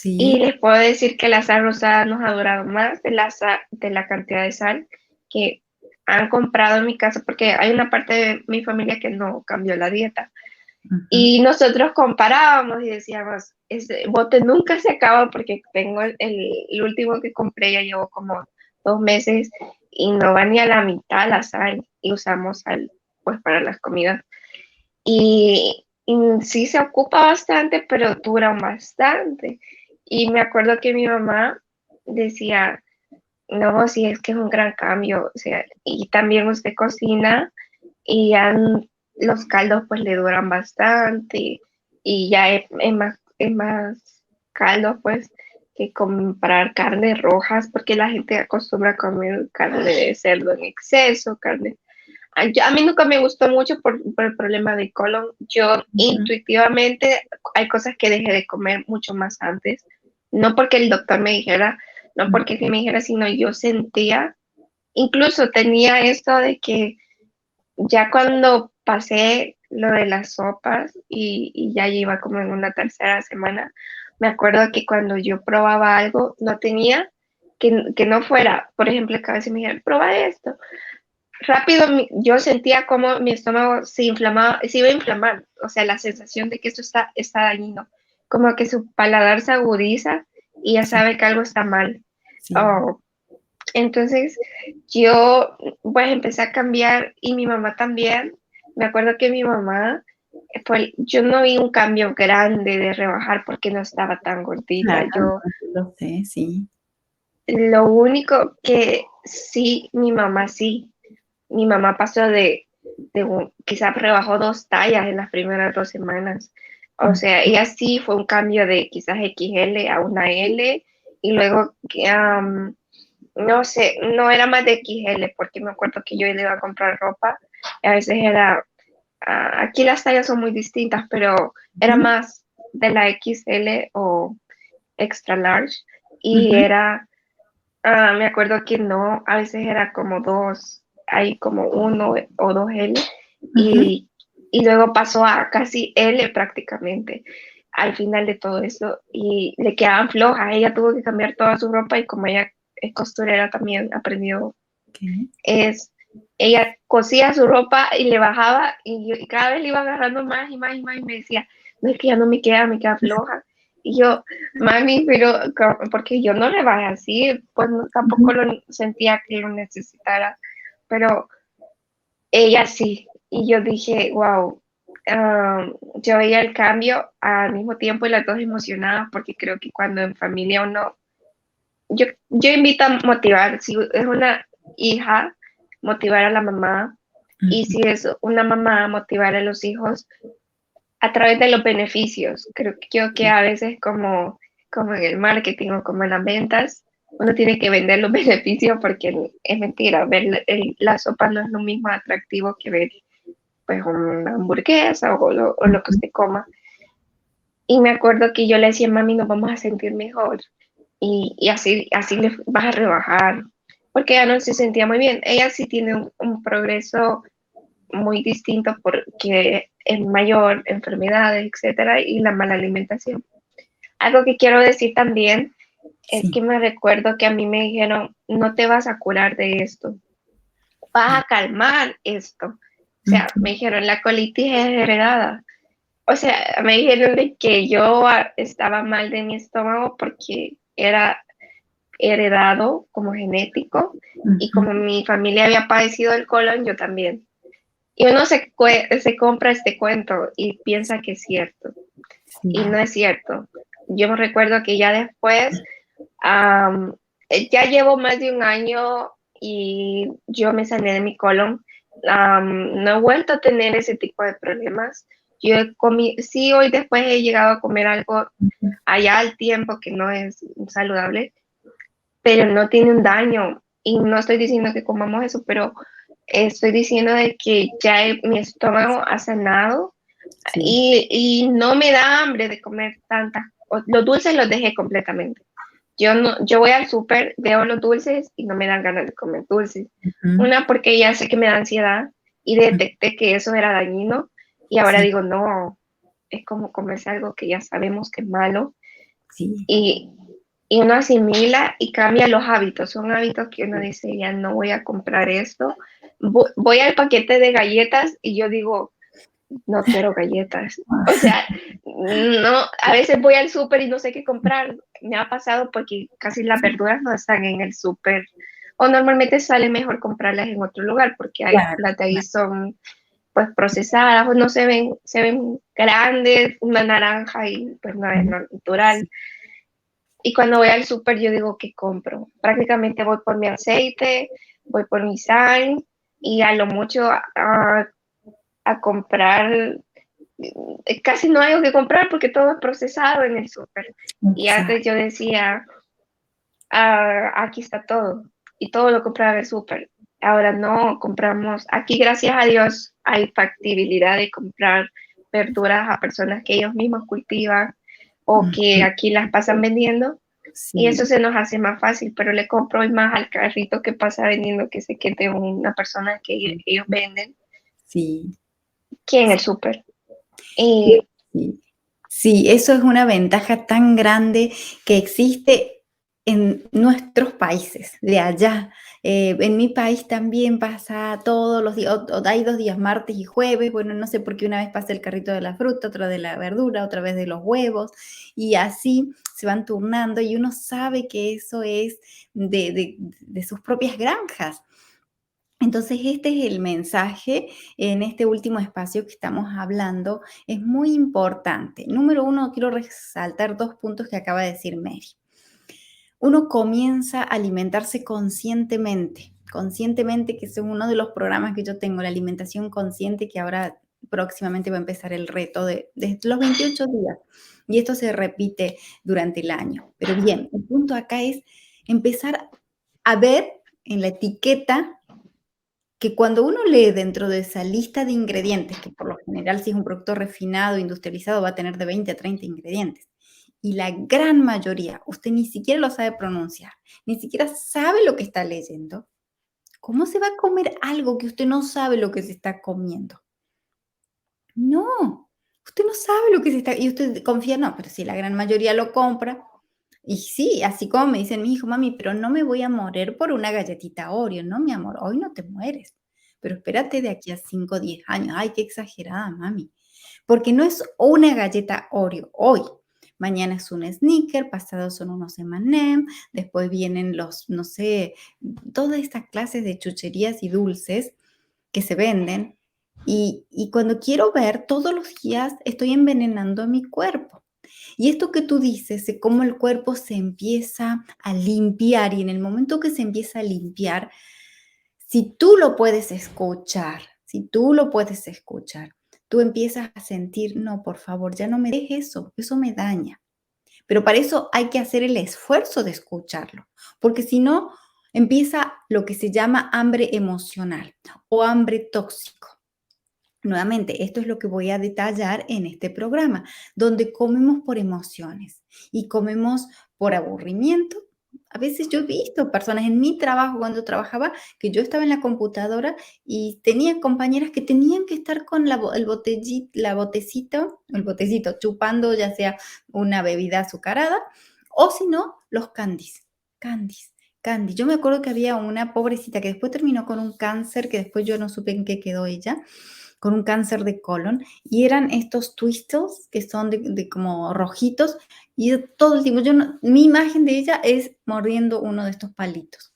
y les puedo decir que la sal rosada nos ha durado más de la cantidad de sal que han comprado en mi casa, porque hay una parte de mi familia que no cambió la dieta. Y nosotros comparábamos y decíamos, ese bote nunca se acaba porque tengo el último que compré, ya llevo como 2 meses y no va ni a la mitad la sal y usamos sal pues para las comidas. Y sí se ocupa bastante, pero dura bastante. Y me acuerdo que mi mamá decía, no, sí es que es un gran cambio, o sea, y también usted cocina y ya los caldos pues le duran bastante y ya es más caldo pues que comprar carnes rojas porque la gente acostumbra a comer carne de cerdo en exceso, carne. A mí nunca me gustó mucho por el problema de colon. Yo intuitivamente hay cosas que dejé de comer mucho más antes, no porque el doctor me dijera, no porque me dijera, sino yo sentía, incluso tenía esto de que ya cuando pasé lo de las sopas y ya iba como en una tercera semana, me acuerdo que cuando yo probaba algo, no tenía que no fuera, por ejemplo, que a veces me dijeron, prueba esto. Rápido yo sentía como mi estómago se inflamaba, se iba a inflamar, o sea, la sensación de que esto está dañino, como que su paladar se agudiza y ya sabe que algo está mal. Oh, entonces yo pues empecé a cambiar y mi mamá también. Me acuerdo que mi mamá, yo no vi un cambio grande de rebajar porque no estaba tan gordita. Claro, lo sé, sí. Lo único que sí, mi mamá pasó quizás rebajó 2 tallas en las primeras 2 semanas. O sea, ella sí fue un cambio de quizás XL a una L y luego no sé, no era más de XL, porque me acuerdo que yo le iba a comprar ropa, y a veces era, aquí las tallas son muy distintas, pero era más de la XL o extra large, y era, me acuerdo que no, a veces era como 2, hay como 1 o 2 L, y luego pasó a casi L prácticamente al final de todo eso, y le quedaban flojas, ella tuvo que cambiar toda su ropa, y como ella es costurera también aprendió, ella cosía su ropa y le bajaba y cada vez le iba agarrando más y más y más y me decía, no es que ya no me queda floja. Y yo, mami, pero porque yo no le bajé así, pues tampoco lo sentía que lo necesitara, pero ella sí. Y yo dije, wow, yo veía el cambio al mismo tiempo y las dos emocionadas porque creo que cuando en familia uno yo invito a motivar, si es una hija, motivar a la mamá, y si es una mamá, motivar a los hijos a través de los beneficios. Creo que a veces como en el marketing o como en las ventas, uno tiene que vender los beneficios porque es mentira, ver la sopa no es lo mismo atractivo que ver pues una hamburguesa o lo que usted coma. Y me acuerdo que yo le decía, mami, nos vamos a sentir mejor y así le vas a rebajar, porque ella no se sentía muy bien. Ella sí tiene un progreso muy distinto porque es mayor, enfermedades, etcétera, y la mala alimentación. Algo que quiero decir también es que me recuerdo que a mí me dijeron, no te vas a curar de esto. vas a calmar esto. O sea, me dijeron, la colitis es heredada. O sea, me dijeron de que yo estaba mal de mi estómago porque era heredado como genético y como mi familia había padecido el colon, yo también. Y uno se compra este cuento y piensa que es cierto. Y no es cierto. Yo me recuerdo que ya después, ya llevo más de un año y yo me sané de mi colon. No he vuelto a tener ese tipo de problemas. Yo sí, hoy después he llegado a comer algo allá al tiempo que no es saludable, pero no tiene un daño. Y no estoy diciendo que comamos eso, pero estoy diciendo de que ya mi estómago ha sanado y no me da hambre de comer tanta. Los dulces los dejé completamente. Yo voy al súper, veo los dulces y no me dan ganas de comer dulces. Una, porque ya sé que me da ansiedad y detecté que eso era dañino y ahora digo, no, es como comerse algo que ya sabemos que es malo. Y, y uno asimila y cambia los hábitos. Son hábitos que uno dice, ya no voy a comprar esto. Voy al paquete de galletas y yo digo, no quiero galletas. O sea, no, a veces voy al súper y no sé qué comprar. Me ha pasado porque casi las verduras no están en el súper. O normalmente sale mejor comprarlas en otro lugar porque las de ahí son pues procesadas o no se ven grandes, una naranja y pues no es natural. Y cuando voy al súper yo digo, ¿qué compro? Prácticamente voy por mi aceite, voy por mi sal y a lo mucho a comprar, casi no hay que comprar porque todo es procesado en el súper. Y antes yo decía, aquí está todo y todo lo compraba en el súper. Ahora no, compramos, aquí gracias a Dios hay factibilidad de comprar verduras a personas que ellos mismos cultivan o que aquí las pasan vendiendo. Y eso se nos hace más fácil, pero le compro hoy más al carrito que pasa vendiendo que sé que es de una persona que ellos venden que en el súper. Sí, eso es una ventaja tan grande que existe en nuestros países, de allá. En mi país también pasa todos los días, hay 2 días, martes y jueves, bueno, no sé por qué una vez pasa el carrito de la fruta, otra de la verdura, otra vez de los huevos, y así se van turnando y uno sabe que eso es de sus propias granjas. Entonces, este es el mensaje en este último espacio que estamos hablando. Es muy importante. Número 1, quiero resaltar 2 puntos que acaba de decir Mary. Uno comienza a alimentarse conscientemente, que es uno de los programas que yo tengo, la alimentación consciente, que ahora próximamente va a empezar el reto de los 28 días. Y esto se repite durante el año. Pero bien, el punto acá es empezar a ver en la etiqueta que cuando uno lee dentro de esa lista de ingredientes, que por lo general si es un producto refinado, industrializado, va a tener de 20 a 30 ingredientes, y la gran mayoría usted ni siquiera lo sabe pronunciar, ni siquiera sabe lo que está leyendo, ¿cómo se va a comer algo que usted no sabe lo que se está comiendo? No, usted no sabe lo que se está, y usted confía, no, pero si la gran mayoría lo compra, y sí, así como me dicen mi hijo, mami, pero no me voy a morir por una galletita Oreo, no, mi amor, hoy no te mueres, pero espérate de aquí a 5 o 10 años. Ay, qué exagerada, mami. Porque no es una galleta Oreo hoy. Mañana es un Snicker, pasado son unos M&M, después vienen los, no sé, todas estas clases de chucherías y dulces que se venden. Y cuando quiero ver, todos los días estoy envenenando a mi cuerpo. Y esto que tú dices, de cómo el cuerpo se empieza a limpiar y en el momento que se empieza a limpiar, si tú lo puedes escuchar, tú empiezas a sentir, no, por favor, ya no me dejes eso me daña. Pero para eso hay que hacer el esfuerzo de escucharlo, porque si no, empieza lo que se llama hambre emocional o hambre tóxico. Nuevamente, esto es lo que voy a detallar en este programa, donde comemos por emociones y comemos por aburrimiento. A veces yo he visto personas en mi trabajo, cuando trabajaba, que yo estaba en la computadora y tenía compañeras que tenían que estar con el botecito, chupando ya sea una bebida azucarada o si no, los candies. Candy. Yo me acuerdo que había una pobrecita que después terminó con un cáncer, que después yo no supe en qué quedó ella, con un cáncer de colon, y eran estos Twistles que son de como rojitos, y todo el tiempo, mi imagen de ella es mordiendo uno de estos palitos,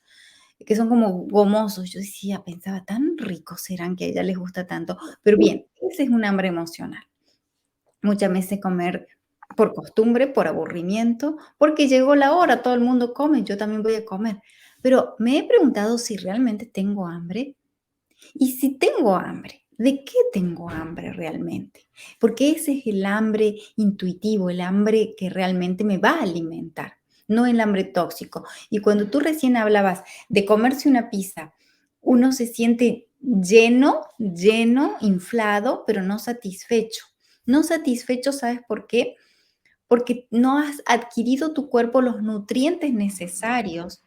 que son como gomosos. Yo decía, pensaba, tan ricos serán que a ella les gusta tanto. Pero bien, ese es un hambre emocional. Muchas veces comer por costumbre, por aburrimiento, porque llegó la hora, todo el mundo come, yo también voy a comer. Pero me he preguntado si realmente tengo hambre. Y si tengo hambre, ¿de qué tengo hambre realmente? Porque ese es el hambre intuitivo, el hambre que realmente me va a alimentar, no el hambre tóxico. Y cuando tú recién hablabas de comerse una pizza, uno se siente lleno, inflado, pero no satisfecho. No satisfecho, ¿sabes por qué? Porque no has adquirido tu cuerpo los nutrientes necesarios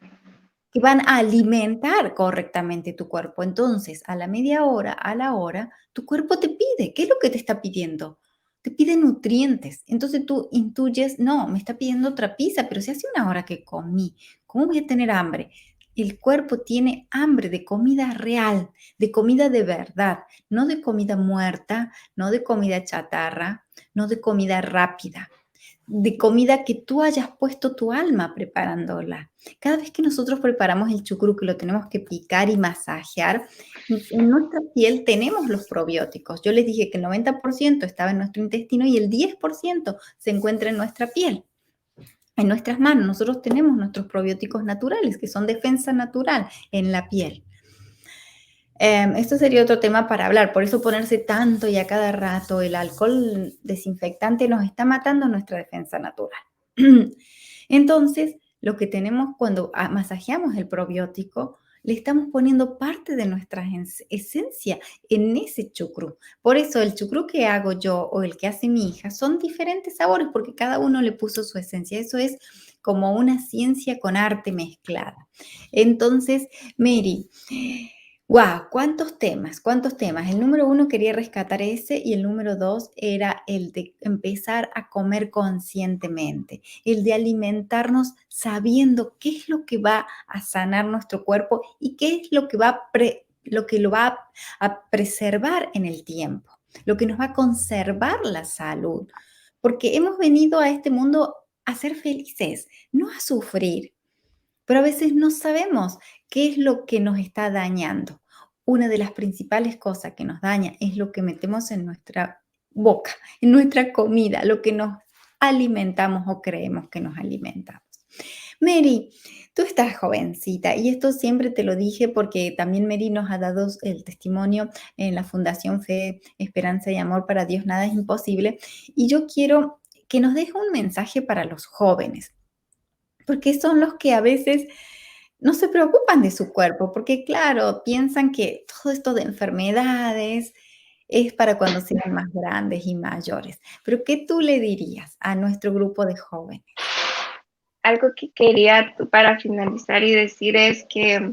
que van a alimentar correctamente tu cuerpo. Entonces, a la media hora, a la hora, tu cuerpo te pide. ¿Qué es lo que te está pidiendo? Te pide nutrientes. Entonces tú intuyes, no, me está pidiendo otra pizza, pero si hace una hora que comí, ¿cómo voy a tener hambre? El cuerpo tiene hambre de comida real, de comida de verdad, no de comida muerta, no de comida chatarra, no de comida rápida, de comida que tú hayas puesto tu alma preparándola. Cada vez que nosotros preparamos el chucrú, que lo tenemos que picar y masajear, en nuestra piel tenemos los probióticos. Yo les dije que el 90% estaba en nuestro intestino y el 10% se encuentra en nuestra piel, en nuestras manos. Nosotros tenemos nuestros probióticos naturales, que son defensa natural en la piel. Esto sería otro tema para hablar, por eso ponerse tanto y a cada rato el alcohol desinfectante nos está matando nuestra defensa natural. Entonces, lo que tenemos cuando masajeamos el probiótico, le estamos poniendo parte de nuestra esencia en ese chucrú. Por eso el chucrú que hago yo o el que hace mi hija son diferentes sabores porque cada uno le puso su esencia. Eso es como una ciencia con arte mezclada. Entonces, Mary, wow, cuántos temas, cuántos temas. El número 1 quería rescatar ese y el número 2 era el de empezar a comer conscientemente, el de alimentarnos sabiendo qué es lo que va a sanar nuestro cuerpo y qué es lo que lo va a preservar en el tiempo, lo que nos va a conservar la salud. Porque hemos venido a este mundo a ser felices, no a sufrir. Pero a veces no sabemos qué es lo que nos está dañando. Una de las principales cosas que nos daña es lo que metemos en nuestra boca, en nuestra comida, lo que nos alimentamos o creemos que nos alimentamos. Mary, tú estás jovencita y esto siempre te lo dije porque también Mary nos ha dado el testimonio en la Fundación Fe, Esperanza y Amor para Dios Nada es Imposible. Y yo quiero que nos deje un mensaje para los jóvenes, porque son los que a veces no se preocupan de su cuerpo, porque claro, piensan que todo esto de enfermedades es para cuando sean más grandes y mayores. Pero ¿qué tú le dirías a nuestro grupo de jóvenes? Algo que quería para finalizar y decir es que,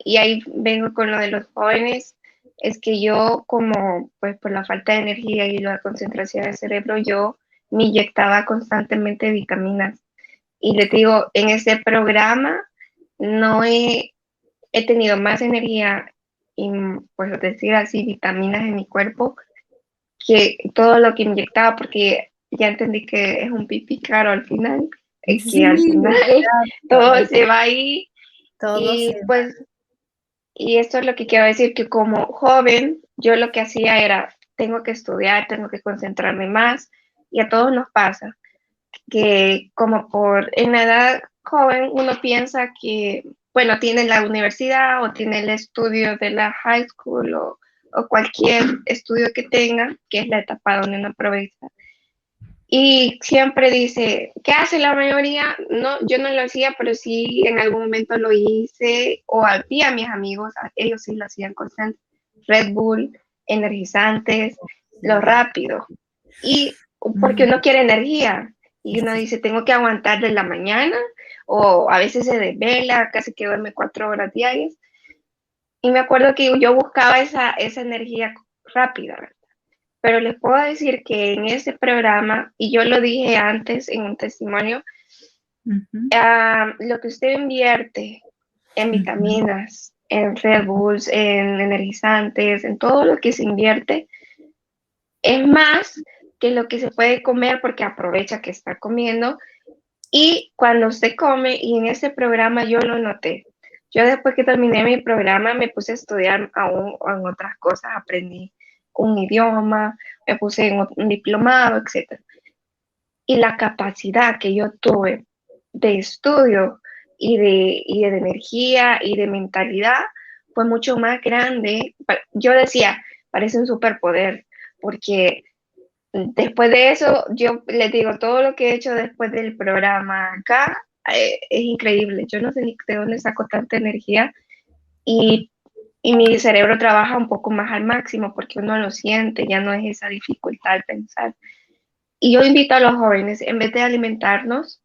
y ahí vengo con lo de los jóvenes, es que yo como pues por la falta de energía y la concentración del cerebro, yo me inyectaba constantemente vitaminas. Y les digo, en ese programa no he tenido más energía y, pues decir así, vitaminas en mi cuerpo que todo lo que inyectaba, porque ya entendí que es un pipí caro al final, que al final todo se va ahí. Todo Y se pues, y esto es lo que quiero decir, que como joven, yo lo que hacía era, tengo que estudiar, tengo que concentrarme más, y a todos nos pasa, que como en la edad joven uno piensa que, bueno, tiene la universidad o tiene el estudio de la high school o cualquier estudio que tenga, que es la etapa donde uno aprovecha. Y siempre dice, ¿qué hace la mayoría? No, yo no lo hacía, pero sí en algún momento lo hice, o había mis amigos, ellos sí lo hacían constante. Red Bull, energizantes, lo rápido. Y porque uno quiere energía, y uno dice, tengo que aguantar de la mañana, o a veces se desvela, casi que duerme 4 horas diarias. Y me acuerdo que yo buscaba esa energía rápida, ¿verdad? Pero les puedo decir que en ese programa, y yo lo dije antes en un testimonio, Lo que usted invierte en vitaminas, en Red Bulls, en energizantes, en todo lo que se invierte, es más que lo que se puede comer porque aprovecha que está comiendo. Y cuando usted come, y en ese programa yo lo noté, yo después que terminé mi programa me puse a estudiar aún en otras cosas, aprendí un idioma, me puse en un diplomado, etc. Y la capacidad que yo tuve de estudio y de energía y de mentalidad fue mucho más grande. Yo decía, parece un superpoder, porque después de eso, yo les digo, todo lo que he hecho después del programa acá es increíble. Yo no sé ni de dónde saco tanta energía y, y mi cerebro trabaja un poco más al máximo porque uno lo siente, ya no es esa dificultad al pensar. Y yo invito a los jóvenes, en vez de alimentarnos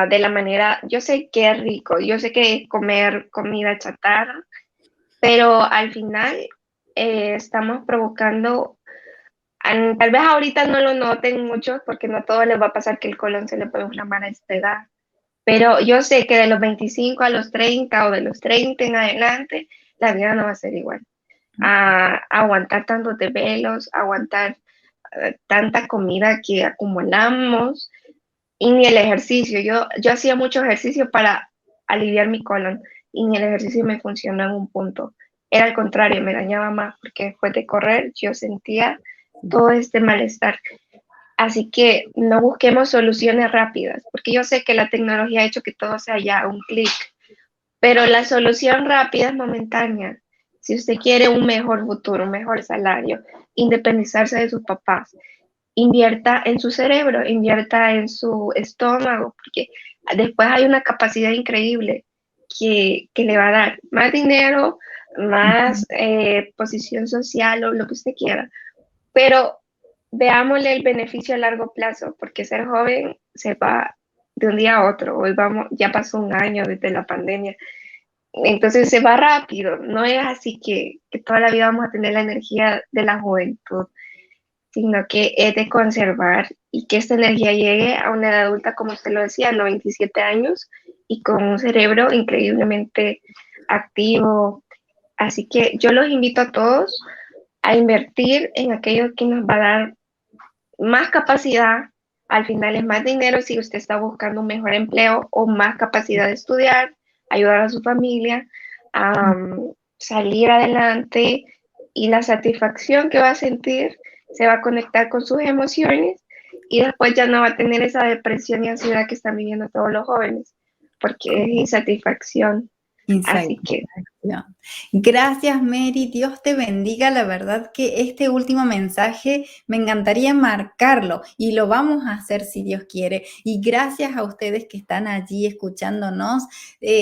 de la manera, yo sé que es rico, yo sé que es comer comida chatarra, pero al final estamos provocando, tal vez ahorita no lo noten mucho porque no a todos les va a pasar que el colon se le puede inflamar a esta edad, pero yo sé que de los 25 a los 30 o de los 30 en adelante, la vida no va a ser igual. Aguantar tantos desvelos, aguantar tanta comida que acumulamos y ni el ejercicio. Yo hacía mucho ejercicio para aliviar mi colon y ni el ejercicio me funcionó en un punto. Era al contrario, me dañaba más porque después de correr yo sentía todo este malestar. Así que no busquemos soluciones rápidas, porque yo sé que la tecnología ha hecho que todo sea ya un clic, pero la solución rápida es momentánea. Si usted quiere un mejor futuro, un mejor salario, independizarse de sus papás, invierta en su cerebro, invierta en su estómago, porque después hay una capacidad increíble que le va a dar más dinero, más posición social o lo que usted quiera, pero veámosle el beneficio a largo plazo, porque ser joven se va de un día a otro. Hoy vamos, ya pasó un año desde la pandemia, entonces se va rápido. No es así que toda la vida vamos a tener la energía de la juventud, sino que es de conservar y que esta energía llegue a una edad adulta, como usted lo decía, a 97 años y con un cerebro increíblemente activo. Así que yo los invito a todos a invertir en aquello que nos va a dar más capacidad, al final es más dinero si usted está buscando un mejor empleo o más capacidad de estudiar, ayudar a su familia, salir adelante y la satisfacción que va a sentir se va a conectar con sus emociones y después ya no va a tener esa depresión y ansiedad que están viviendo todos los jóvenes, porque es insatisfacción. Así que gracias, Mary. Dios te bendiga. La verdad que este último mensaje me encantaría marcarlo y lo vamos a hacer si Dios quiere. Y gracias a ustedes que están allí escuchándonos.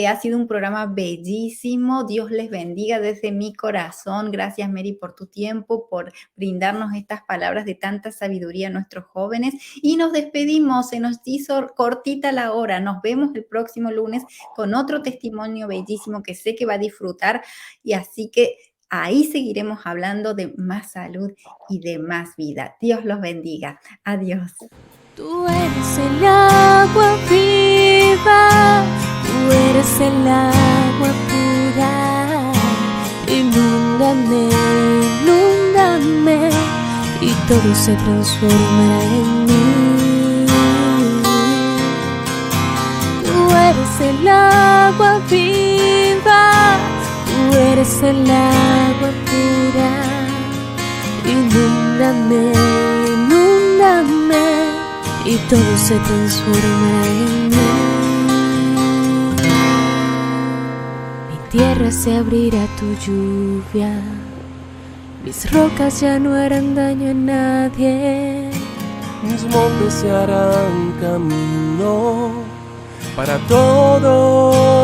Ha sido un programa bellísimo. Dios les bendiga desde mi corazón. Gracias, Mary, por tu tiempo, por brindarnos estas palabras de tanta sabiduría a nuestros jóvenes. Y nos despedimos. Se nos hizo cortita la hora. Nos vemos el próximo lunes con otro testimonio bellísimo que sé que va a disfrutar, y así que ahí seguiremos hablando de más salud y de más vida. Dios los bendiga. Adiós. Tú eres el agua viva, tú eres el agua pura. Inúndame, inúndame y todo se transformará en mí. Tú eres el agua viva, tú eres el agua pura. Inúndame, inúndame y todo se transformará en mí. Mi tierra se abrirá a tu lluvia, mis rocas ya no harán daño a nadie. Mis montes se harán camino para todos.